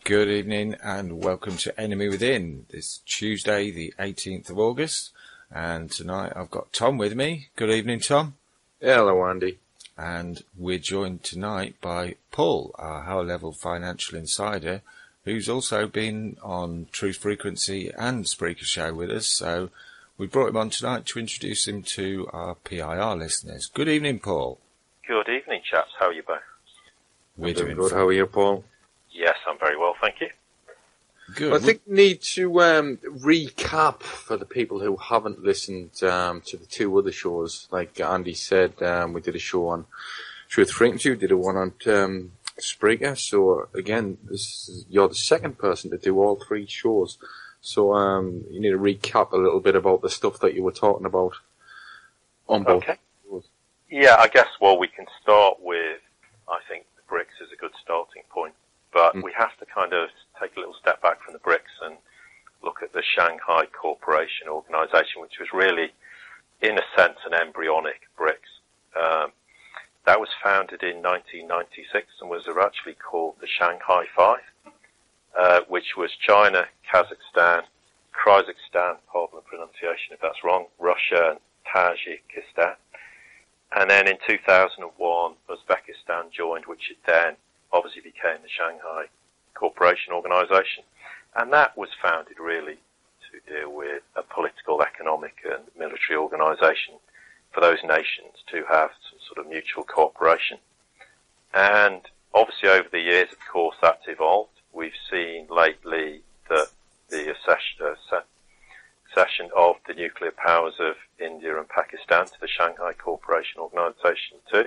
Good evening and welcome to Enemy Within. It's Tuesday, the 18th of August, and tonight I've got Tom with me. Good evening, Tom. Hello, Andy. And we're joined tonight by Paul, our high-level financial insider, who's also been on Truth Frequency and Spreaker Show with us. So we brought him on tonight to introduce him to our PIR listeners. Good evening, Paul. Good evening, chaps. How are you both? We're doing good. How are you, Paul? Yes, I'm very well, thank you. Good. I think we need to recap for the people who haven't listened to the two other shows. Like Andy said, we did a show on Truth Frequency, we did a one on Spreaker. So again, you're the second person to do all three shows. So you need to recap a little bit about the stuff that you were talking about on both. Okay. Yeah, I guess, we can start with, I think the BRICS is a good starting point. But we have to kind of take a little step back from the BRICS and look at the Shanghai Cooperation Organization, which was really, in a sense, an embryonic BRICS. That was founded in 1996 and was actually called the Shanghai Five, which was China, Kazakhstan, Kyrgyzstan, pardon the pronunciation if that's wrong, Russia, and Tajikistan. And then in 2001, Uzbekistan joined, which it then obviously became the Shanghai Cooperation Organization. And that was founded really to deal with a political, economic and military organization for those nations to have some sort of mutual cooperation. And obviously over the years, of course, that's evolved. We've seen lately that the accession of the nuclear powers of India and Pakistan to the Shanghai Cooperation Organization too.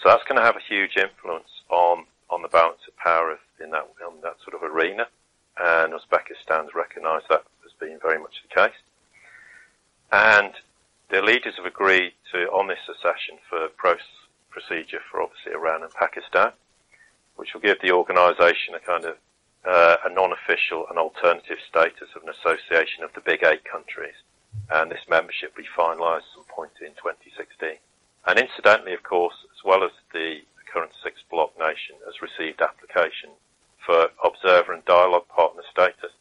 So that's going to have a huge influence on the balance of power in that sort of arena, and Uzbekistan's recognised that as being very much the case. And the leaders have agreed on this accession for procedure for obviously Iran and Pakistan, which will give the organisation a kind of a non-official and alternative status of an association of the Big Eight countries, and this membership will be finalised at some point in 2016. And incidentally, of course, as well as the current six bloc nation has received application for observer and dialogue partner status.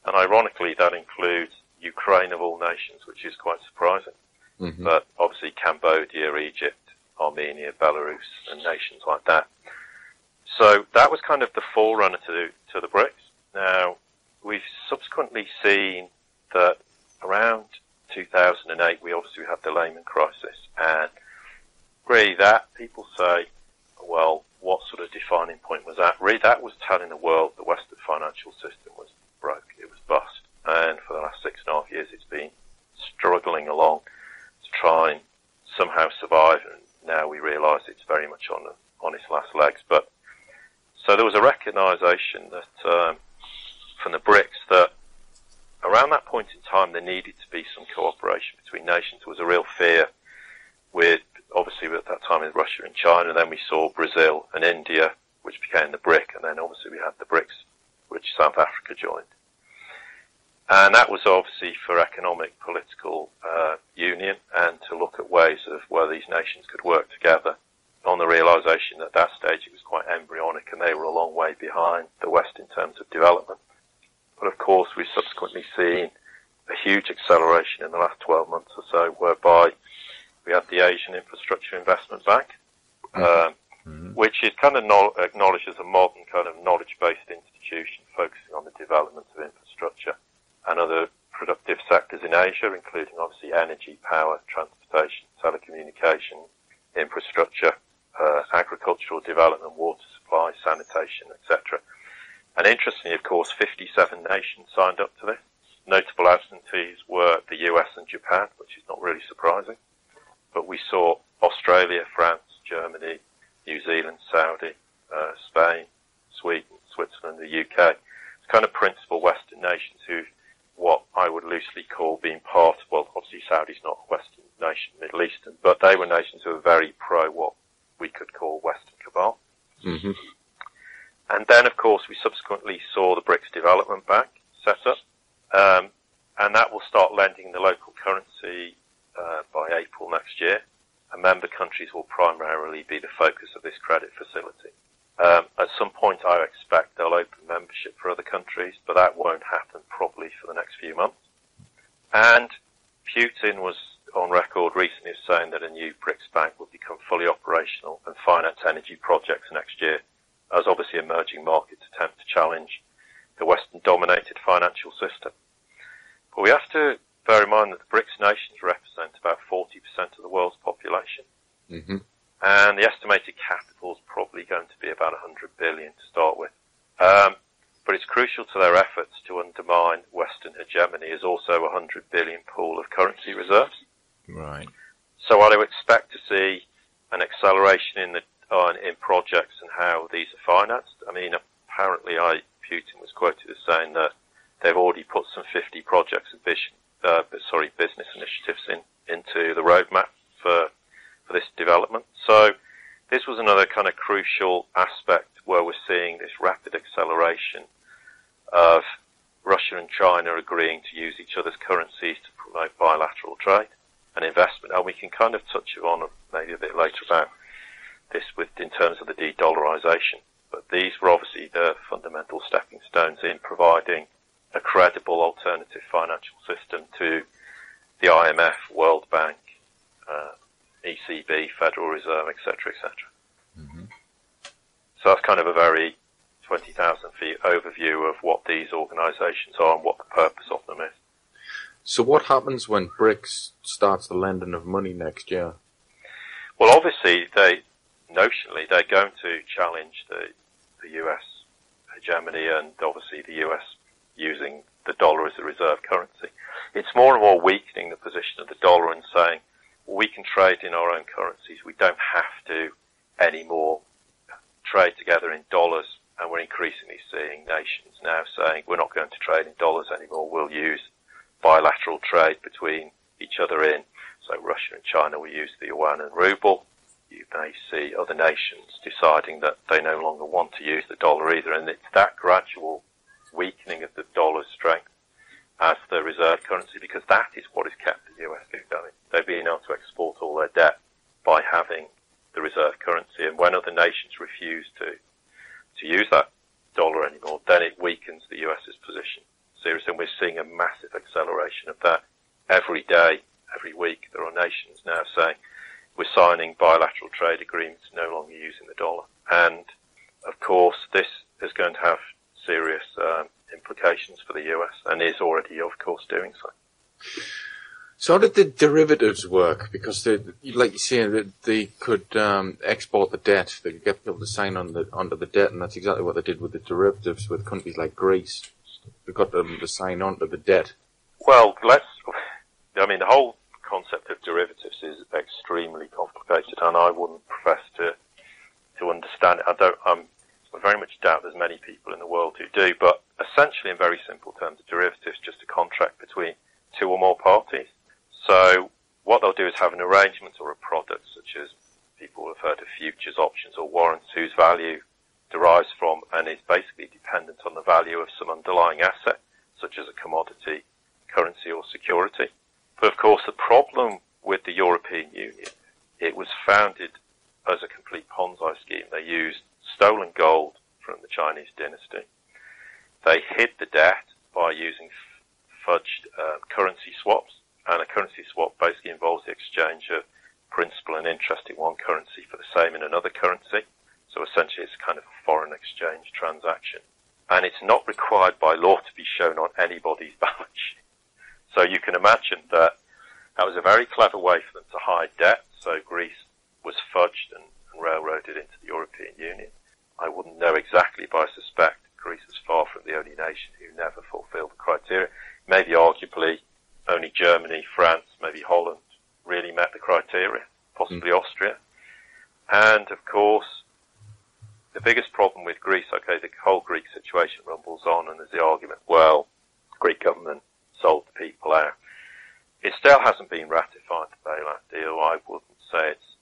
And ironically, that includes Ukraine of all nations, which is quite surprising. Mm-hmm. But obviously Cambodia, Egypt, Armenia, Belarus, and nations like that. So that was kind of the forerunner to the BRICS. Now, we've subsequently seen that around 2008, we obviously had the Lehman crisis, and really that people say, well, what sort of defining point was that? Really, that was telling the world the Western financial system was broke. It was bust. And for the last 6.5 years, it's been struggling along to try and somehow survive. And now we realise it's very much on its last legs. But so there was a recognition that from the BRICS that around that point in time, there needed to be some cooperation between nations. There was a real fear with, obviously at that time, with Russia and China. Then we saw Brazil and India, which became the BRIC. And then obviously we had the BRICS, which South Africa joined. And that was obviously for economic, political union and to look at ways of where these nations could work together on the realisation that at that stage it was quite embryonic and they were a long way behind the West in terms of development. But of course, we've subsequently seen a huge acceleration in the last 12 months or so, whereby we had the Asian Infrastructure Investment Bank, which is kind of acknowledged as a modern kind of knowledge-based institution focusing on the development of infrastructure and other productive sectors in Asia, including obviously energy, power, transportation, telecommunication, infrastructure, agricultural development, water supply, sanitation, etc. And interestingly, of course, 57 nations signed up to this. Notable absentees were the US and Japan, which is not really surprising. But we saw Australia, France, Germany, New Zealand, Saudi, Spain, Sweden, Switzerland, the UK. It's kind of principal Western nations who, what I would loosely call being part, well, obviously Saudi's not a Western nation, Middle Eastern, but they were nations who were very pro what we could call Western cabal. Mm-hmm. And then, of course, we subsequently saw the BRICS Development Bank set up, and that will start lending the local currency by April next year. And member countries will primarily be the focus of this credit facility. At some point, I countries, but that won't happen probably for the next few months. And Putin was on record recently as saying that a new BRICS bank will become fully operational and finance energy projects next year, as obviously emerging markets attempt to challenge the Western-dominated financial system. But we have to bear in mind that the BRICS nations represent about 40% of the world's population. Mm-hmm. And the estimated capital is probably going to be about 100 billion to start with. But it's crucial to their efforts to undermine Western hegemony is also a 100 billion pool of currency reserves. Right. So I do expect to see an acceleration in projects and how these are financed. I mean, apparently Putin was quoted as saying that they've already put some 50 projects and business initiatives into the roadmap for this development. So this was another kind of crucial aspect where we're seeing this rapid acceleration of Russia and China agreeing to use each other's currencies to promote bilateral trade and investment. And we can kind of touch on maybe a bit later about this in terms of the de-dollarization. But these were obviously the fundamental stepping stones in providing a credible alternative financial system to the IMF, World Bank, ECB, Federal Reserve, etc., etc. Mm-hmm. So that's kind of a very 20,000 feet overview of what these organisations are and what the purpose of them is. So what happens when BRICS starts the lending of money next year? Well, obviously, notionally, they're going to challenge the US hegemony and obviously the US using the dollar as a reserve currency. It's more and more weakening the position of the dollar and saying, well, we can trade in our own currencies. We don't have to anymore trade together in dollars. And we're increasingly seeing nations now saying, we're not going to trade in dollars anymore. We'll use bilateral trade between each other in. So Russia and China will use the yuan and ruble. You may see other nations deciding that they no longer want to use the dollar either. And it's that gradual weakening of the dollar's strength as the reserve currency, because that is what has kept the US going. They've been able to export all their debt by having the reserve currency. And when other nations refuse to use that dollar anymore, then it weakens the US's position seriously. And we're seeing a massive acceleration of that every day, every week. There are nations now saying we're signing bilateral trade agreements, no longer using the dollar. And of course, this is going to have serious implications for the US and is already, of course, doing so. So how did the derivatives work? Because like you say, they could export the debt. They could get people to sign onto the debt, and that's exactly what they did with the derivatives with countries like Greece. They got them to sign onto the debt. Well, the whole concept of derivatives is extremely complicated, and I wouldn't profess to understand it. I very much doubt there's many people in the world who do, but essentially, in very simple terms, a derivative is just a contract between two or more parties. So what they'll do is have an arrangement or a product, such as people have heard of futures, options, or warrants, whose value derives from and is basically dependent on the value of some underlying asset, such as a commodity, currency, or security. But of course, the problem with the European Union, it was founded as a complete Ponzi scheme. They used stolen gold from the Chinese dynasty. They hid the debt by using fudged currency swaps. And a currency swap basically involves the exchange of principal and interest in one currency for the same in another currency. So essentially it's kind of a foreign exchange transaction. And it's not required by law to be shown on anybody's balance sheet. So you can imagine that was a very clever way for them to hide debt. So Greece was fudged and railroaded into the European Union. I wouldn't know exactly, but I suspect Greece is far from the only nation who never fulfilled the criteria. Maybe arguably only Germany, France, maybe Holland really met the criteria, possibly Austria. And of course, the biggest problem with Greece, the whole Greek situation rumbles on, and there's the argument, well, the Greek government sold the people out. It still hasn't been ratified, the bailout deal. I wouldn't say it's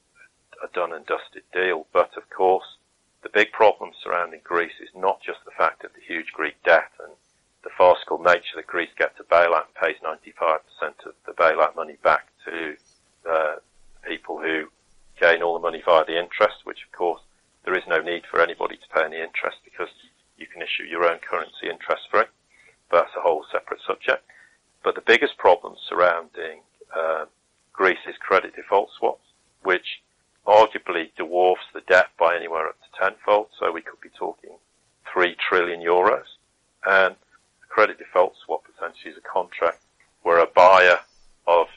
a done and dusted deal, but of course, the big problem surrounding Greece is not just the fact of the huge Greek debt and the farcical nature that Greece gets a bailout and pays 95% of the bailout money back to people who gain all the money via the interest, which of course there is no need for anybody to pay any interest because you can issue your own currency interest-free. But that's a whole separate subject. But the biggest problem surrounding Greece is credit default swaps, which arguably dwarfs the debt by anywhere up to tenfold. So we could be talking 3 trillion euros. And a credit default swap essentially is a contract where a buyer of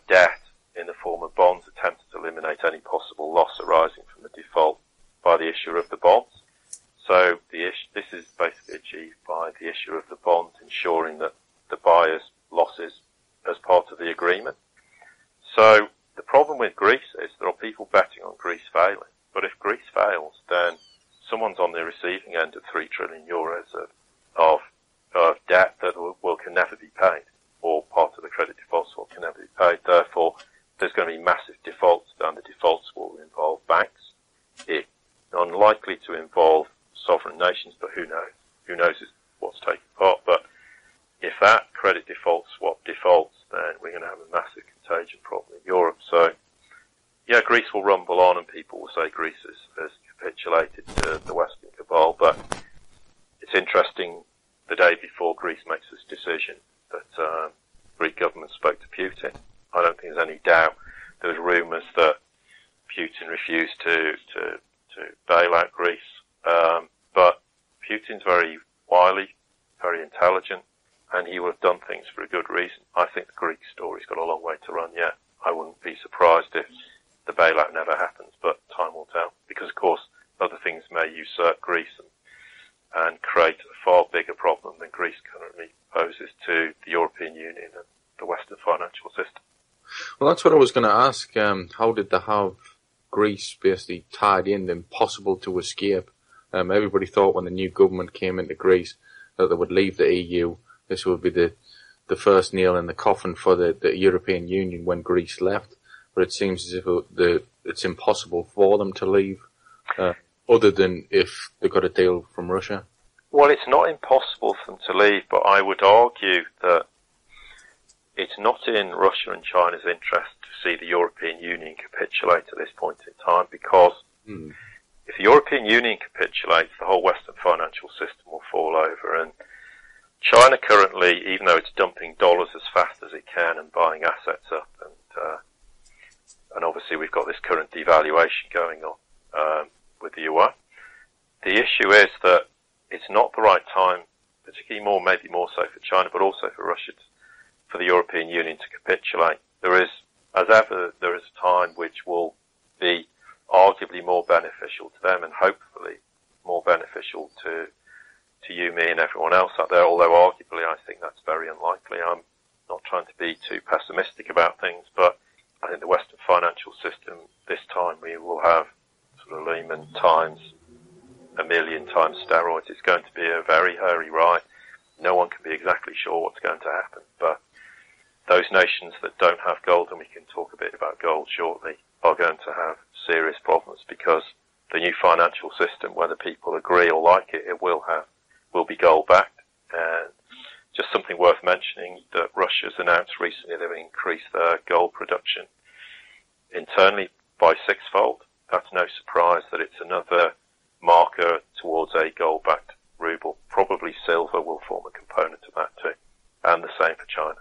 debt in the form of bonds attempts to eliminate any possible loss arising from the default by the issuer of the bonds. So this is basically achieved by the issuer of the bonds ensuring that the buyer's losses as part of the agreement. So the problem with Greece is there are people betting on Greece failing. But if Greece fails, then someone's on the receiving end of 3 trillion euros of debt that can never be paid, or part of the credit default swap can never be paid. Therefore, there's going to be massive defaults, and the defaults will involve banks. It's unlikely to involve sovereign nations, but who knows? Who knows what's taking part. But if that credit default swap defaults, then we're going to have a massive contagion problem in Europe. So, yeah, Greece will rumble on, and people will say Greece has capitulated to the Western cabal. But it's interesting, the day before Greece makes this decision, that Greek government spoke to Putin. I don't think there's any doubt. There was rumours that Putin refused to bail out Greece. But Putin's very wily, very intelligent, and he would have done things for a good reason. I think the Greek story's got a long way to run yet. I wouldn't be surprised if the bailout never happens, but time will tell. Because, of course, other things may usurp Greece and create a far bigger problem than Greece currently poses to the European Union and the Western financial system. Well, that's what I was going to ask. How did they have Greece basically tied in, impossible to escape? Everybody thought when the new government came into Greece that they would leave the EU. This would be the first nail in the coffin for the European Union when Greece left. But it seems as if it's impossible for them to leave, other than if they got a deal from Russia. Well, it's not impossible for them to leave, but I would argue that it's not in Russia and China's interest to see the European Union capitulate at this point in time, because if the European Union capitulates, the whole Western financial system will fall over. And China currently, even though it's dumping dollars as fast as it can and buying assets up, and obviously we've got this current devaluation going on with the yuan, the issue is that it's not the right time, particularly maybe more so for China, but also for Russia, for the European Union to capitulate. There is, as ever, there is a time which will be arguably more beneficial to them, and hopefully more beneficial to you, me, and everyone else out there, although arguably I think that's very unlikely. I'm not trying to be too pessimistic about things, but I think the Western financial system, this time we will have sort of Lehman times a million times steroids. It's going to be a very hairy ride. No one can be exactly sure what's going to happen, but those nations that don't have gold, and we can talk a bit about gold shortly, are going to have serious problems, because the new financial system, whether people agree or like it, it will be gold backed. And just something worth mentioning, that Russia's announced recently they've increased their gold production internally by 6-fold. That's no surprise that it's another marker towards a gold backed ruble. Probably silver will form a component of that too, and the same for China.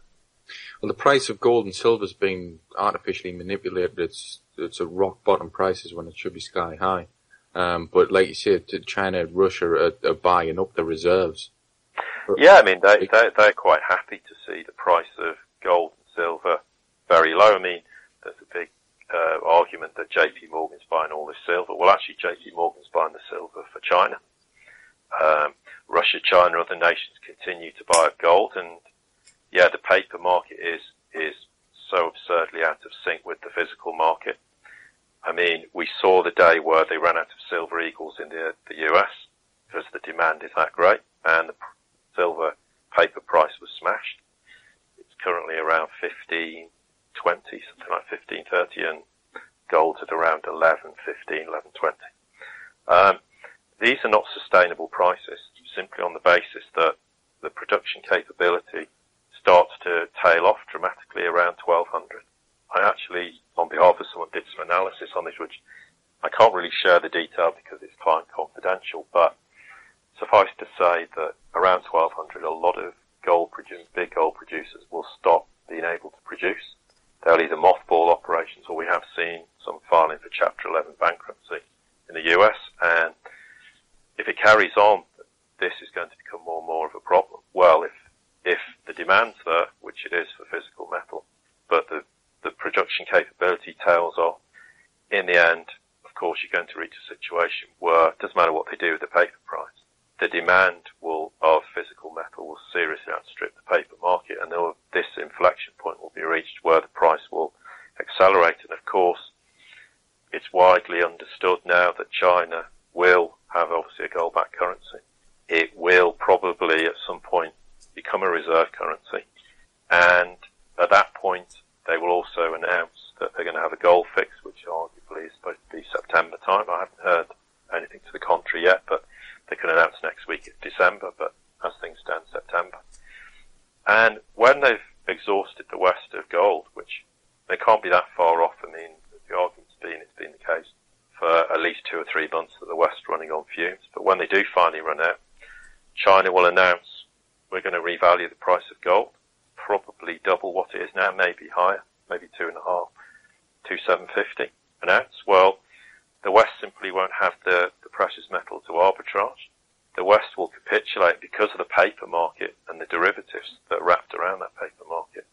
Well, the price of gold and silver has been artificially manipulated. It's a rock bottom prices when it should be sky high. But like you said, China and Russia are buying up the reserves. Yeah, I mean, they're quite happy to see the price of gold and silver very low. I mean, there's a big argument that JP Morgan's buying all this silver. Well, actually, JP Morgan's buying the silver for China. Russia, China, other nations continue to buy up gold, and yeah, the paper market is so absurdly out of sync with the physical market. I mean, we saw the day where they ran out of silver eagles in the US because the demand is that great, and the silver paper price was smashed. It's currently around 15.20, something like 15.30, and gold's at around 11.15, 11.20. These are not sustainable prices, simply on the basis that the production capability starts to tail off dramatically around 1200. I actually, on behalf of someone, did some analysis on this, which I can't really share the detail because it's client confidential, but suffice to say that around 1200, a lot of big gold producers will stop being able to produce. They'll either mothball operations, or we have seen some filing for Chapter 11 bankruptcy in the US. And if it carries on, this is going to become more and more of a problem. Well, if the demand's there, which it is for physical metal, but the production capability tails off, in the end, of course, you're going to reach a situation where it doesn't matter what they do with the paper price. The demand of physical metal will seriously outstrip the paper market, and this inflection point will be reached where the price will accelerate. And of course, it's widely understood now that China will have obviously a gold-backed currency. It will probably at some point become a reserve currency, and at that point they will also announce that they're going to have a gold fix, which arguably is supposed to be September time. I haven't heard anything to the contrary yet, but they can announce next week it's December, but as things stand, September. And when they've exhausted the West of gold, which they can't be that far off, I mean, the argument's been, it's been the case for at least 2 or 3 months that the West running on fumes. But when they do finally run out, China will announce, we're going to revalue the price of gold, probably double what it is now, maybe higher, maybe 2.5, 2,750 an ounce. Well, the West simply won't have the precious metal to arbitrage. The West will capitulate because of the paper market and the derivatives that are wrapped around that paper market.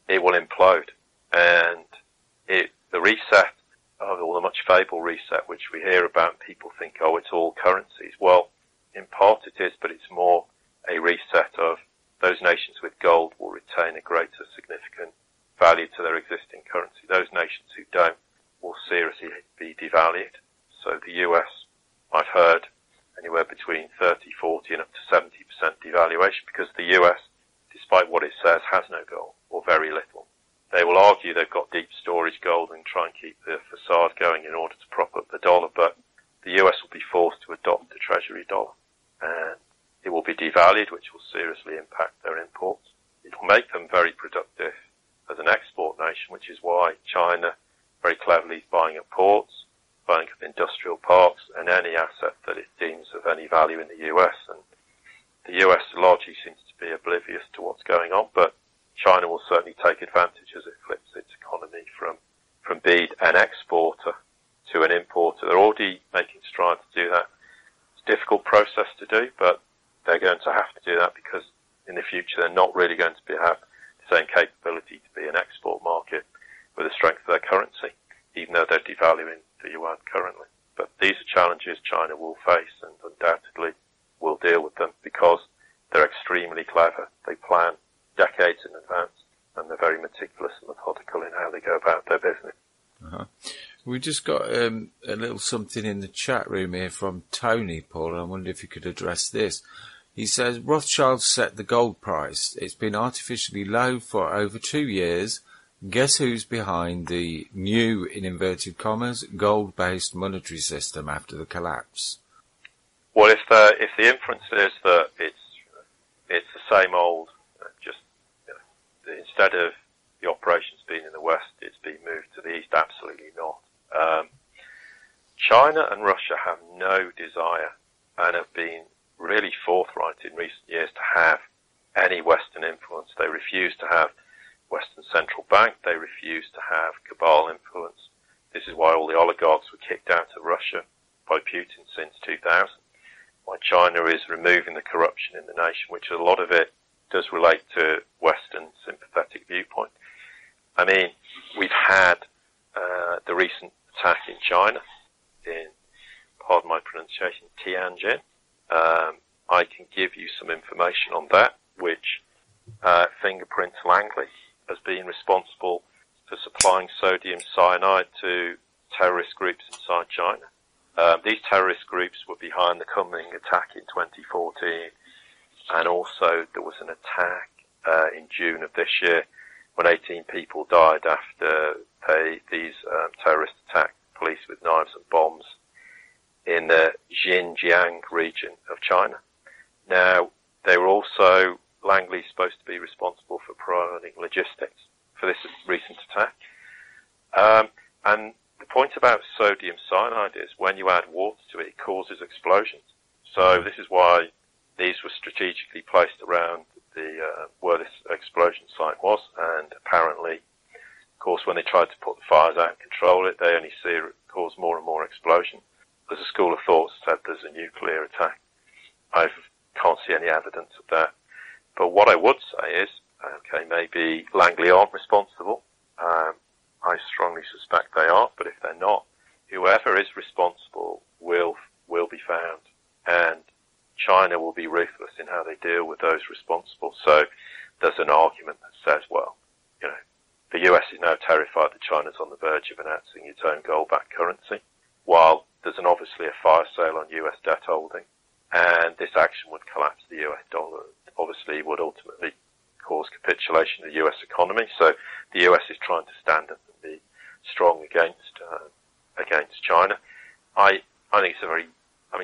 It will implode, and the reset, or the much fabled reset, which we hear about, people think, oh, it's all currencies. Well, in part it is, but it's more a reset of those nations with gold will retain a greater significant value to their existing currency. Those nations who don't will seriously be devalued. So the US, I've heard anywhere between 30, 40 and up to 70% devaluation, because the US, despite what it says, has no gold, or very little. They will argue they've got deep storage gold and try and keep the facade going in order to prop up the dollar, but the US will be forced to adopt the treasury dollar, and it will be devalued, which will seriously impact their imports. It will make them very productive as an export nation, which is why China very cleverly is buying up ports, buying up industrial parks, and any asset that it deems of any value in the US. And the US largely seems to be oblivious to what's going on, but China will certainly take advantage as it flips its economy from being an exporter to an importer. They're already making strides to do that. It's a difficult process to do, but they're going to have to do that because in the future they're not really going to have the same capability to be an export market with the strength of their currency, even though they're devaluing the yuan currently. But these are challenges China will face, and undoubtedly will deal with them because they're extremely clever. They plan decades in advance, and they're very meticulous and methodical in how they go about their business. Uh-huh. We just got a little something in the chat room here from Tony, Paul, and I wonder if you could address this. He says, Rothschild set the gold price. It's been artificially low for over 2 years. Guess who's behind the new, in inverted commas, gold-based monetary system after the collapse? Well, if the inference is that it's the same old, just instead of the operations being in the West, it's been moved to the East, absolutely not. China and Russia have no desire and have been really forthright in recent years to have any Western influence. They refuse to have Western central bank. They refuse to have cabal influence. This is why all the oligarchs were kicked out of Russia by Putin since 2000. Why China is removing the corruption in the nation, which a lot of it does relate to Western sympathetic viewpoint. I mean, we've had the recent attack in China, in, pardon my pronunciation, Tianjin. I can give you some information on that, which Fingerprint Langley has been responsible for supplying sodium cyanide to terrorist groups inside China. These terrorist groups were behind the coming attack in 2014, and also there was an attack in June of this year when 18 people died after these terrorists attacked police with knives and bombs in the Xinjiang region of China. Now, they were also, Langley supposed to be responsible for providing logistics for this recent attack. And the point about sodium cyanide is when you add water to it, it causes explosions. So this is why these were strategically placed around where this explosion site was, and apparently, of course, when they tried to put the fires out and control it, they only see it cause more and more explosion. There's a school of thought that said there's a nuclear attack. I can't see any evidence of that. But what I would say is, okay, maybe Langley aren't responsible. I strongly suspect they are, but if they're not, whoever is responsible will be found, and China will be ruthless in how they deal with those responsible. So there's an argument that says, well, you know, the US is now terrified that China's on the verge of announcing its own gold-backed currency, while there's obviously a fire sale on US debt holding, and this action would collapse the US dollar. Obviously would ultimately cause capitulation of the US economy. So the US is trying to stand up and be strong against China. I think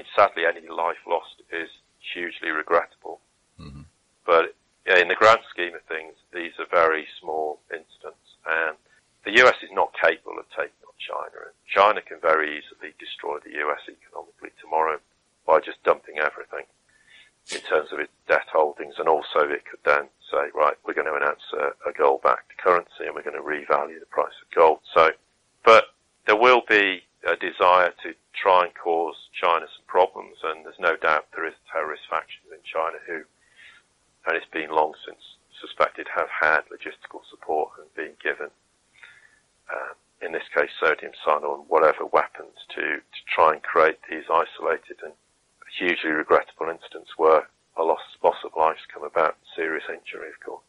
it's sadly any life lost is hugely regrettable. Mm-hmm. But in the grand scheme of things, these are very small incidents, and the US is not capable of taking on China. And China can very easily destroy the US economically tomorrow by just dumping everything in terms of its debt holdings, and also it could then say, right, we're going to announce a gold-backed currency and we're going to revalue the price of gold. So, but there will be a desire to try and cause China some problems, and there's no doubt there is terrorist factions in China who, and it's been long since suspected, have had logistical support and been given, in this case, sodium cyanide and whatever weapons to try and create these isolated and hugely regrettable incidents where a loss of lives come about, serious injury, of course.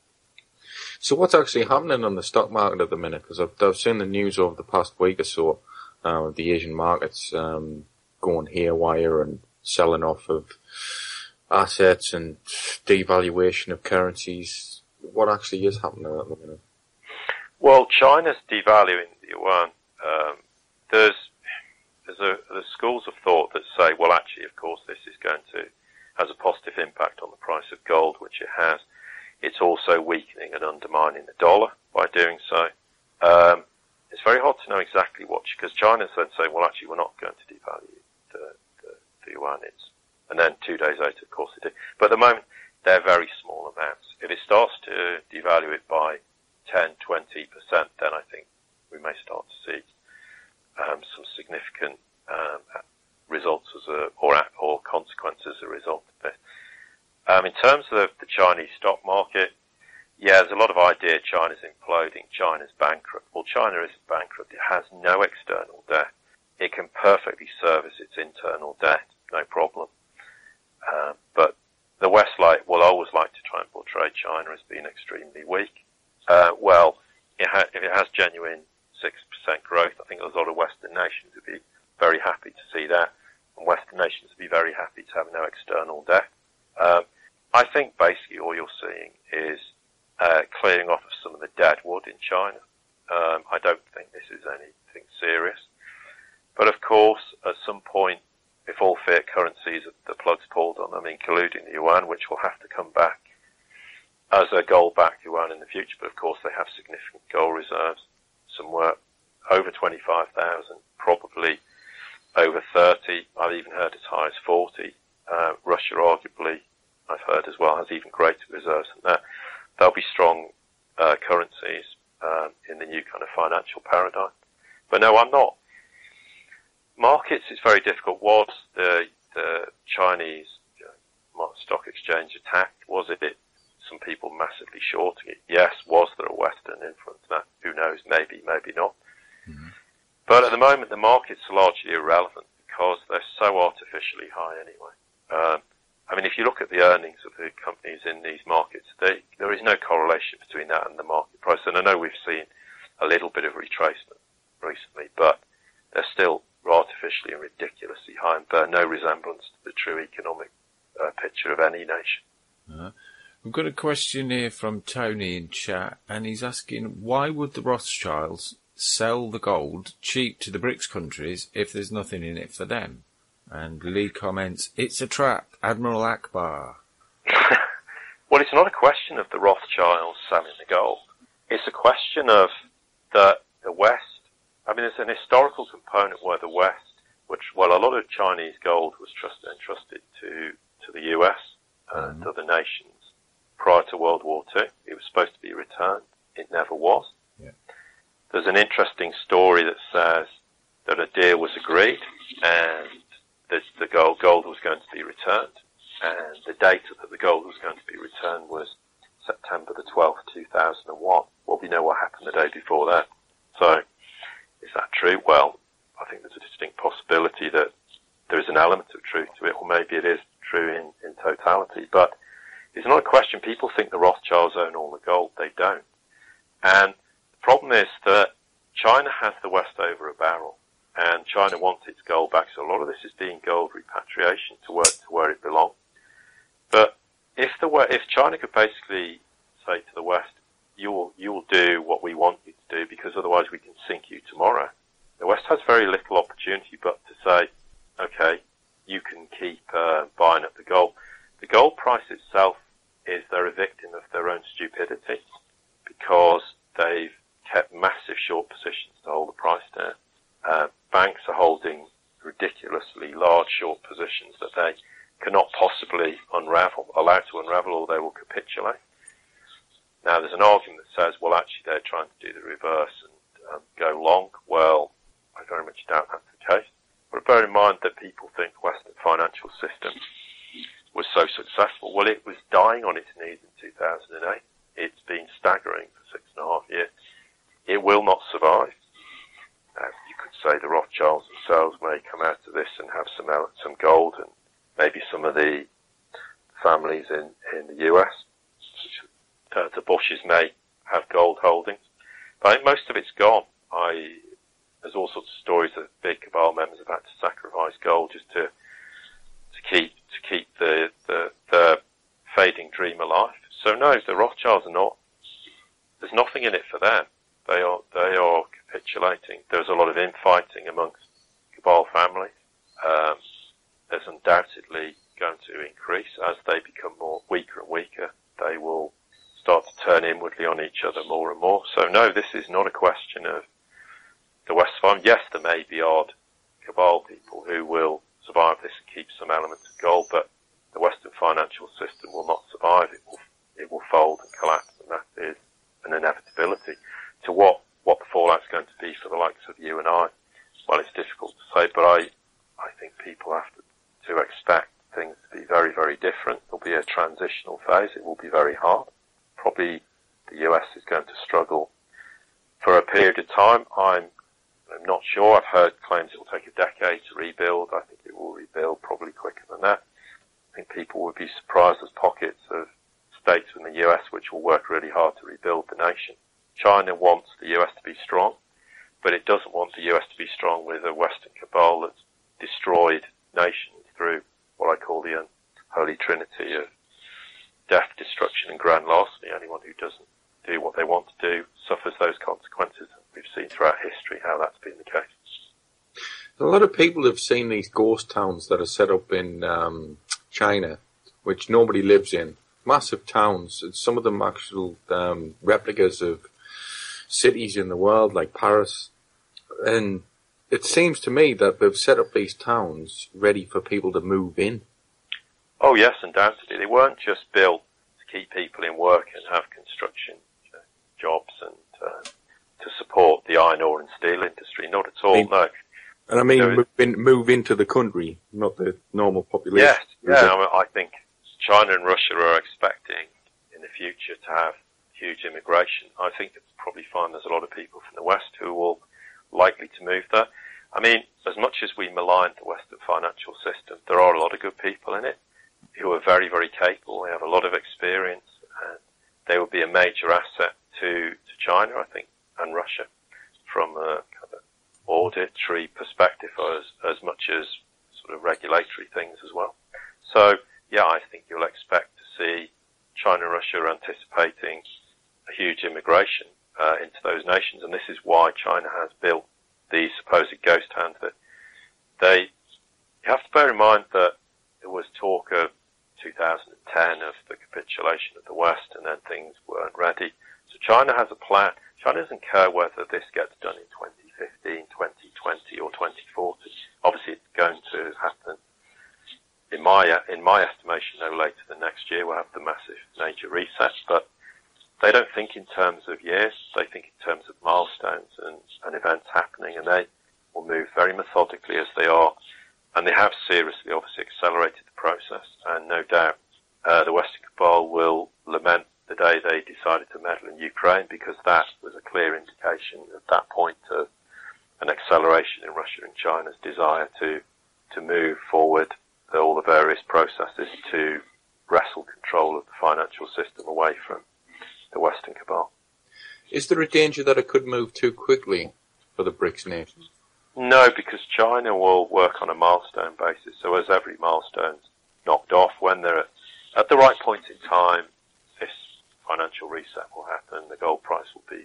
So what's actually happening on the stock market at the minute? Because I've seen the news over the past week or so, the Asian markets going haywire and selling off of assets and devaluation of currencies. What actually is happening at the minute? Well, China's devaluing the yuan. There's schools of thought that say, well, actually, of course, this is has a positive impact on the price of gold, which it has. It's also weakening and undermining the dollar by doing so. It's very hard to know exactly because China's then saying, well, actually, we're not going to devalue the yuan. And then 2 days later, of course, they do. But at the moment, they're very small amounts. If it starts to devalue it by 10, 20%, then I think we may start to see some significant results or consequences as a result of this. In terms of the Chinese stock market, yeah, there's a lot of idea China's imploding, China's bankrupt. Well, China isn't bankrupt. It has no external debt. It can perfectly service its internal debt, no problem. But the West will always like to try and portray China as being extremely weak. Well, if it has genuine 6% growth, I think a lot of Western nations would be very happy to see that, and Western nations would be very happy to have no external debt. I think basically all you're seeing is clearing off of some of the dead wood in China. I don't think this is anything serious. But of course, at some point, if all fiat currencies, the plug's pulled on them, including the yuan, which will have to come back as a gold-backed yuan in the future, but of course they have significant gold reserves, somewhere over 25,000, probably over 30. I've even heard as high as 40. Russia, arguably, I've heard as well, has even greater reserves than that. There'll be strong currencies in the new kind of financial paradigm. But no, I'm not. Markets is very difficult. Was the Chinese stock exchange attacked? Was it some people massively shorting it? Yes. Was there a Western influence? That who knows? Maybe, maybe not. Mm-hmm. But at the moment, the markets are largely irrelevant because they're so artificially high anyway. I mean, if you look at the earnings of the companies in these markets, there is no correlation between that and the market price. And I know we've seen a little bit of retracement recently, but they're still artificially and ridiculously high and bear no resemblance to the true economic picture of any nation. We've got a question here from Tony in chat, and he's asking, why would the Rothschilds sell the gold cheap to the BRICS countries if there's nothing in it for them? And Lee comments, it's a trap, Admiral Akbar. Well, it's not a question of the Rothschilds selling the gold. It's a question of the West. I mean, there's an historical component where the West well, a lot of Chinese gold was entrusted to the US and other nations prior to World War II. It was supposed to be returned. It never was. Yeah. There's an interesting story that says that a deal was agreed and that the gold was going to be returned. And the date that the gold was going to be returned was September the 12th, 2001. Well, we know what happened the day before that. So, is that true? Well, I think there's a distinct possibility that there is an element of truth to it, or maybe it is true in totality. But it's not a question. People think the Rothschilds own all the gold. They don't. And the problem is that China has the West over a barrel, and China wants its gold back. So a lot of this is being gold repatriation to where it belongs. But if China could basically say to the West, you will do what we want you to do, because otherwise we can sink you tomorrow. The West has very little opportunity but to say, okay, you can keep buying up the gold. The gold price itself they're a victim of their own stupidity, because they've kept massive short positions to hold the price down. Banks are holding ridiculously large short positions that they cannot possibly allow to unravel, or they will capitulate. Now, there's an argument that says, well, actually, they're trying to do the reverse and go long. Well, I very much doubt that's the case. But bear in mind that people think the Western financial system was so successful. Well, it was dying on its knees in 2008. It's been staggering for 6.5 years. It will not survive. You could say the Rothschilds themselves may come out of this and have some gold, and maybe some of the families in the US, the Bushes, may have gold holdings. But I think most of it's gone. There's all sorts of stories that big cabal members have had to sacrifice gold just to keep the fading dream alive. So no, the Rothschilds are not. There's nothing in it for them. They are capitulating. There's a lot of infighting amongst cabal families. There's undoubtedly going to increase as they become weaker and weaker. They will start to turn inwardly on each other more and more. So no, this is not a question of the West farm. Yes, there may be odd cabal people who will survive this and keep some elements of gold, but the Western financial system will not survive. It will fold and collapse, and that is an inevitability. To what the fallout's going to be for the likes of you and I, well, it's difficult to say, but I think people have to expect things to be very, very different. There'll be a transitional phase. It will be very hard. Probably the US is going to struggle for a period of time. I'm not sure. I've heard claims it will take a decade to rebuild. I think it will rebuild probably quicker than that. I think people would be surprised as pockets of states in the US which will work really hard to rebuild the nation. China wants the US to be strong, but it doesn't want the US to be strong with a Western cabal that's destroyed nations through what I call the unholy trinity of death, destruction, and grand larceny. Anyone who doesn't do what they want to do suffers those consequences. We've seen throughout history how that's been the case. A lot of people have seen these ghost towns that are set up in China, which nobody lives in. Massive towns. Some of them actual replicas of cities in the world, like Paris. And it seems to me that they've set up these towns ready for people to move in. Oh yes, undoubtedly. They weren't just built to keep people in work and have construction jobs and to support the iron ore and steel industry. Not at all, no. And I mean, move into the country, not the normal population. Yes, yeah. I think China and Russia are expecting in the future to have huge immigration. I think it's probably fine. There's a lot of people from the West who will likely to move there. I mean, as much as we malign the Western financial system, there are a lot of good people in it who are very, very capable. They have a lot of experience, and they will be a major asset to China, I think, and Russia from a kind of auditory perspective as much as sort of regulatory things as well. So, yeah, I think you'll expect to see China and Russia anticipating a huge immigration into those nations, and this is why China has built these supposed ghost towns. You have to bear in mind that there was talk of 2010 of the capitulation of the West, and then things weren't ready. So China has a plan. China doesn't care whether this gets done in 2015, 2020 or 2040. Obviously, it's going to happen. In my estimation, no later than next year, we'll have the massive major reset. But they don't think in terms of years; they think in terms of milestones and events happening, and they will move very methodically as they are. And they have seriously, obviously, accelerated the process. And no doubt, the Western cabal will lament the day they decided to meddle in Ukraine, because that was a clear indication at that point of an acceleration in Russia and China's desire to move forward all the various processes to wrestle control of the financial system away from the Western cabal. Is there a danger that it could move too quickly for the BRICS nations? No, because China will work on a milestone basis. So as every milestone's knocked off, when they're at the right point in time, this financial reset will happen, the gold price will be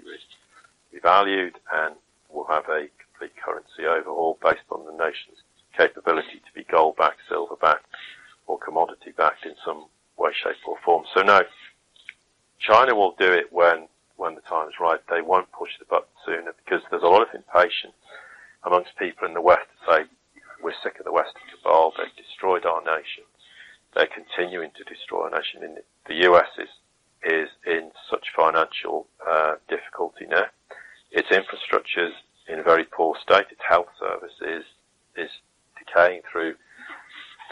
revalued, and we'll have a complete currency overhaul based on the nation's capability to be gold-backed, silver-backed, or commodity-backed in some way, shape or form. So no, China will do it when the time's right. They won't push the button sooner, because there's a lot of impatience amongst people in the West to say, we're sick of the Western cabal, they've destroyed our nation, they're continuing to destroy our nation. And the US is in such financial difficulty now. Its infrastructure's in a very poor state, its health service is decaying through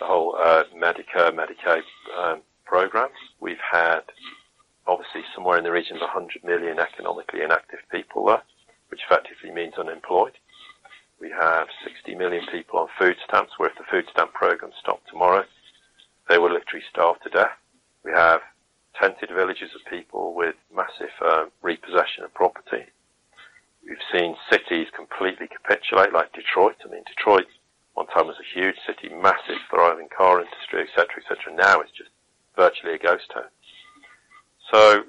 the whole Medicare, Medicaid programs. We've had obviously somewhere in the region of 100 million economically inactive people there, which effectively means unemployed. We have 60 million people on food stamps, where if the food stamp program stopped tomorrow, they will literally starve to death. We have tented villages of people with massive repossession of property. We've seen cities completely capitulate, like Detroit. I mean, Detroit one time was a huge city, massive, thriving car industry, etc., etc. Now it's just virtually a ghost town. So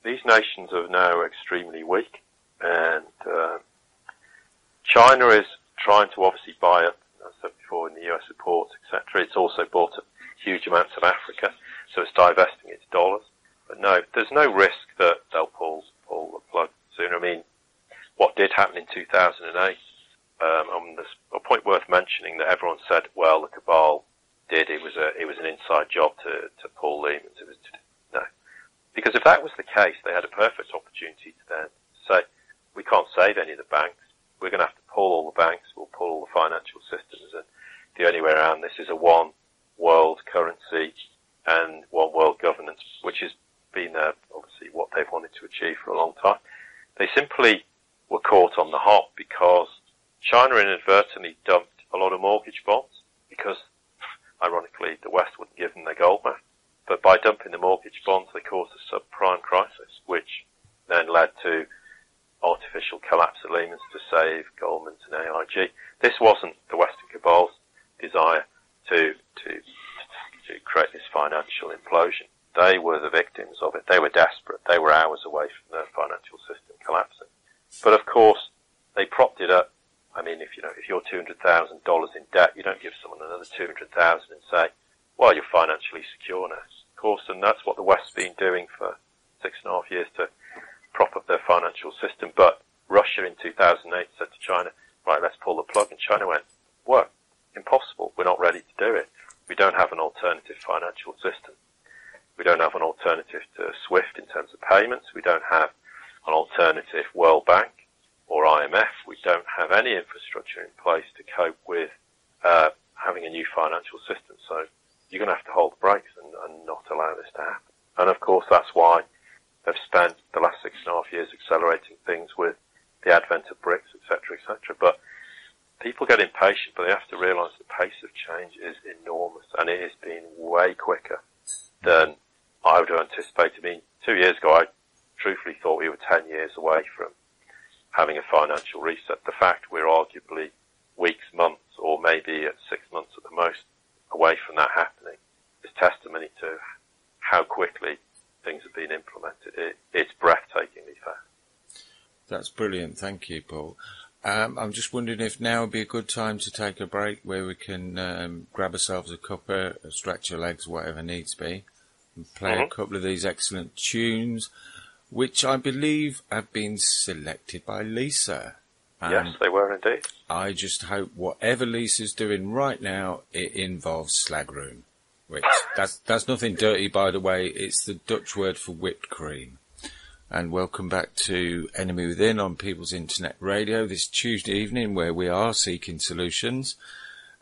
these nations are now extremely weak, and China is trying to obviously buy up, as I said before, in the US reports, etc. It's also bought up huge amounts of Africa, so it's divesting its dollars. But no, there's no risk that they'll pull the plug sooner. I mean, what did happen in 2008, there's a point worth mentioning that everyone said, well, the cabal did, it was an inside job to pull Lehman. No. Because if that was the case, they had a perfect opportunity to then say, we can't save any of the banks, we're going to have to pull all the banks, we'll pull all the financial systems, and the only way around this is a one world currency and one world governance, which has been obviously what they've wanted to achieve for a long time. They simply were caught on the hop because China inadvertently dumped a lot of mortgage bonds, because ironically the West wouldn't give them their gold back. But by dumping the mortgage bonds, they caused a subprime crisis, which then led to artificial collapse of Lehman's to save Goldman's and AIG. This wasn't the Western cabal's desire to create this financial implosion. They were the victims of it. They were desperate. They were hours away from the financial system collapsing. But of course, they propped it up. I mean, if you're $200,000 in debt, you don't give someone another $200,000 and say, well, you're financially secure now. Of course, and that's what the West's been doing for 6.5 years to prop up their financial system. But Russia in 2008 said to China, right, let's pull the plug. And China went, what? Impossible. We're not ready to do it. We don't have an alternative financial system. We don't have an alternative to SWIFT in terms of payments. We don't have an alternative World Bank or IMF. We don't have any infrastructure in place to cope with having a new financial system. So you're going to have to hold the brakes and not allow this to happen. And of course, that's why they've spent the last 6.5 years accelerating things with the advent of BRICS, etc., etc. But people get impatient, but they have to realise the pace of change is enormous, and it has been way quicker than I would have anticipated. I mean, 2 years ago, I truthfully thought we were 10 years away from having a financial reset. The fact we're arguably weeks, months, or maybe at 6 months at the most away from that happening is testimony to how quickly things have been implemented. It's breathtakingly fast. That's brilliant. Thank you, Paul. I'm just wondering if now would be a good time to take a break where we can grab ourselves a cuppa, stretch your legs, whatever needs be, and play a couple of these excellent tunes, which I believe have been selected by Lisa. Yes, they were indeed. I just hope whatever Lisa's doing right now, it involves slag room. Which, that's nothing dirty, by the way. It's the Dutch word for whipped cream. And welcome back to Enemy Within on People's Internet Radio this Tuesday evening, where we are seeking solutions.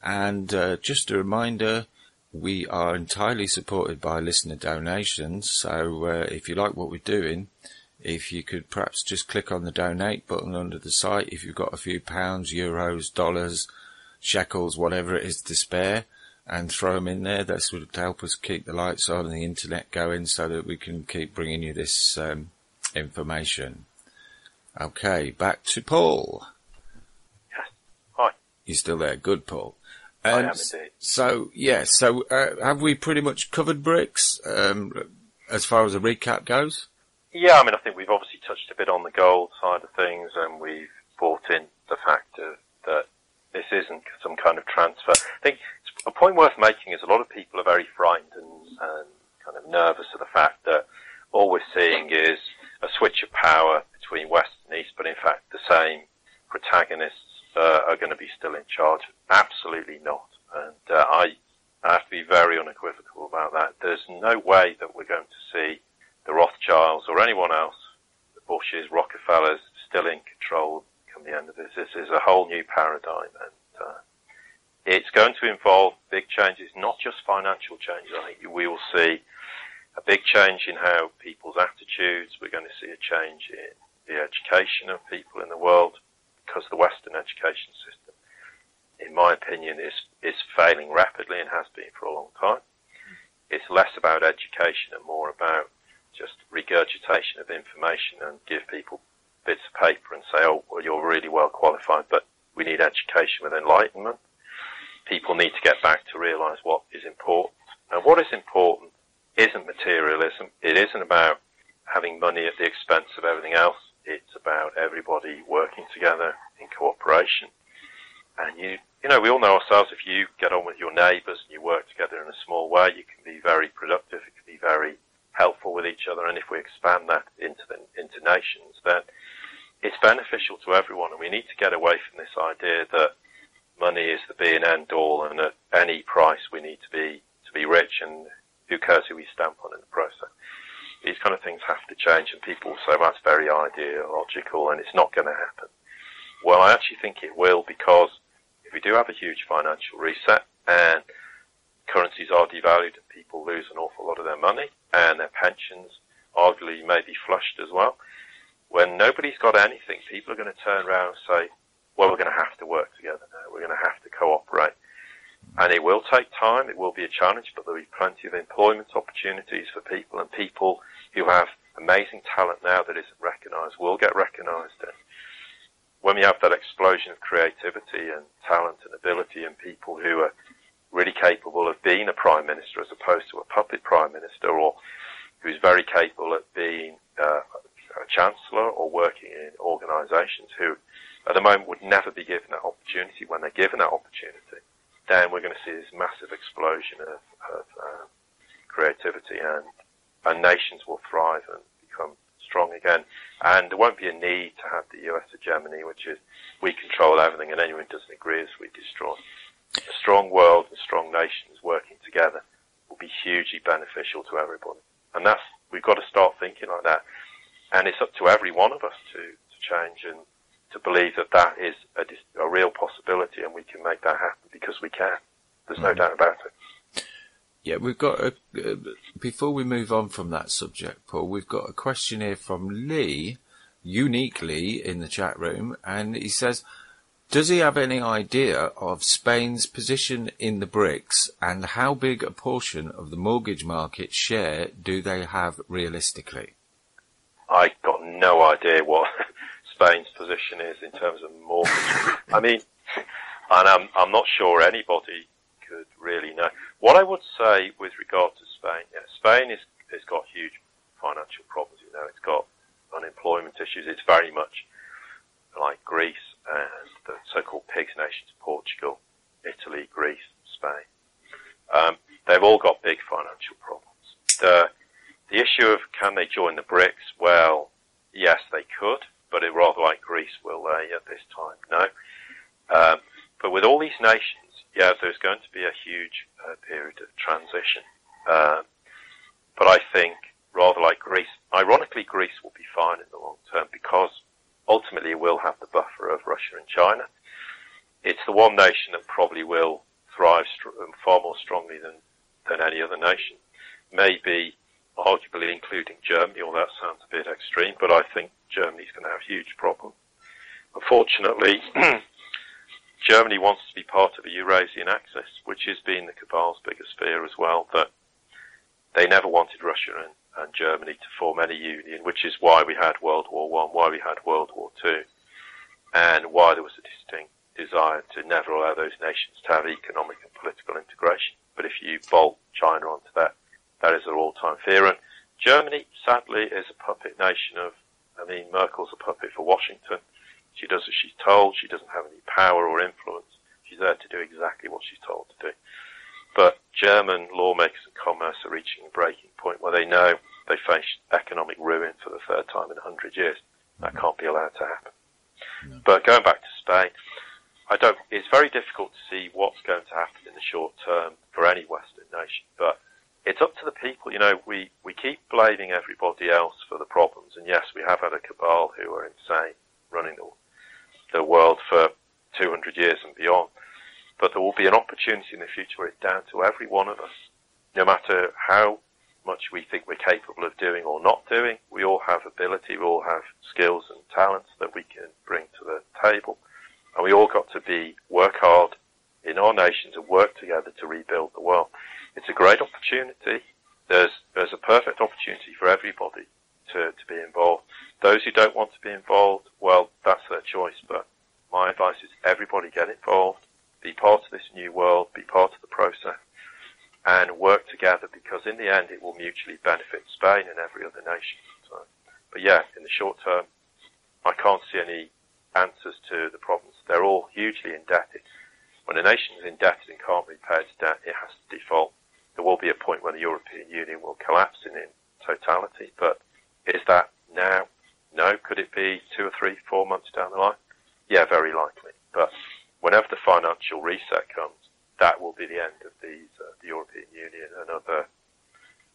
And just a reminder, we are entirely supported by listener donations. So if you like what we're doing, if you could perhaps just click on the donate button under the site, if you've got a few pounds, euros, dollars, shekels, whatever it is to spare, and throw them in there. That would help us keep the lights on and the internet going so that we can keep bringing you this information. Okay, back to Paul. Yes. Hi. You're still there. Good, Paul. I am indeed. So have we pretty much covered BRICS as far as a recap goes? Yeah, I mean, I think we've obviously touched a bit on the gold side of things, and we've brought in the fact that this isn't some kind of transfer. I think a point worth making is a lot of people are very frightened and kind of nervous of the fact that all we're seeing is a switch of power between West and East, but in fact the same protagonists are going to be still in charge. Absolutely not. And I have to be very unequivocal about that. There's no way that we're going to see the Rothschilds or anyone else, the Bushes, Rockefellers, still in control come the end of this. This is a whole new paradigm, and it's going to involve big changes, not just financial changes. I think we will see a big change in how people's attitudes. We're going to see a change in the education of people in the world, because the Western education system, in my opinion, is failing rapidly and has been for a long time. It's less about education and more about just regurgitation of information and give people bits of paper and say, oh, well, you're really well qualified, but we need education with enlightenment. People need to get back to realise what is important. And what is important isn't materialism. It isn't about having money at the expense of everything else. It's about everybody working together in cooperation. And you know, we all know ourselves, if you get on with your neighbours and you work together in a small way, you can be very productive, it can be very helpful with each other. And if we expand that into nations, then it's beneficial to everyone. And we need to get away from this idea that money is the be and end all, and at any price we need to be rich, and who cares who we stamp on in the process. These kind of things have to change, and people say that's very ideological and it's not going to happen. Well, I actually think it will, because if we do have a huge financial reset and currencies are devalued and people lose an awful lot of their money and their pensions arguably may be flushed as well, when nobody's got anything, people are going to turn around and say, well, we're going to have to work together now. We're going to have to cooperate. And it will take time. It will be a challenge, but there'll be plenty of employment opportunities for people, and people who have amazing talent now that isn't recognised will get recognised. And when we have that explosion of creativity and talent and ability, and people who are really capable of being a prime minister as opposed to a puppet prime minister, or who's very capable of being a chancellor or working in organisations who at the moment would never be given that opportunity, when they're given that opportunity, then we're going to see this massive explosion of creativity, and nations will thrive and become strong again. And there won't be a need to have the US hegemony, which is we control everything and anyone who doesn't agree with us, we destroy. A strong world and strong nations working together will be hugely beneficial to everybody. And we've got to start thinking like that. And it's up to every one of us to change and to believe that is a real possibility, and we can make that happen, because we can. There's no doubt about it. Yeah, we've got before we move on from that subject, Paul, we've got a question here from Lee, uniquely in the chat room, and he says, does he have any idea of Spain's position in the BRICS, and how big a portion of the mortgage market share do they have realistically? I got no idea what Spain's position is in terms of mortgage. I mean, and I'm not sure anybody could really know. What I would say with regard to Spain, Spain has got huge financial problems. You know, it's got unemployment issues. It's very much like Greece and the so-called pigs nations, Portugal, Italy, Greece, Spain. They've all got big financial problems. The issue of can they join the BRICS? Well, yes, they could. but it rather like Greece, will they, at this time? No. But with all these nations, yeah, there's going to be a huge period of transition. But I think, rather like Greece, ironically, Greece will be fine in the long term because ultimately it will have the buffer of Russia and China. It's the one nation that probably will thrive far more strongly than any other nation. Maybe, arguably, including Germany, although that sounds a bit extreme, but I think Germany's going to have huge problems. Unfortunately, Germany wants to be part of a Eurasian axis, which has been the cabal's biggest fear as well, that they never wanted Russia and Germany to form any union, which is why we had World War I, why we had World War II, and why there was a distinct desire to never allow those nations to have economic and political integration. But if you bolt China onto that, that is their all-time fear. And Germany, sadly, is a puppet nation Merkel's a puppet for Washington. She does as she's told. She doesn't have any power or influence. She's there to do exactly what she's told to do. But German lawmakers and commerce are reaching a breaking point where they know they face economic ruin for the third time in 100 years. That can't be allowed to happen. No. But going back to Spain, it's very difficult to see what's going to happen in the short term for any Western nation. But it's up to the people. We keep blaming everybody else for the problems. And yes, we have had a cabal who are insane running the world for 200 years and beyond. But there will be an opportunity in the future where it's down to every one of us. No matter how much we think we're capable of doing or not doing, we all have ability, we all have skills and talents that we can bring to the table. And we all got to work hard in our nations and work together to rebuild the world. It's a great opportunity. There's a perfect opportunity for everybody to be involved. Those who don't want to be involved, well, that's their choice. But my advice is everybody get involved, be part of this new world, be part of the process, and work together, because in the end it will mutually benefit Spain and every other nation. So, but yeah, in the short term, I can't see any answers to the problems. They're all hugely indebted. When a nation is indebted and can't repay its debt, it has to default. There will be a point when the European Union will collapse in totality, but is that now? No. Could it be 2 or 3, 4 months down the line? Yeah, very likely. But whenever the financial reset comes, that will be the end of the European Union and other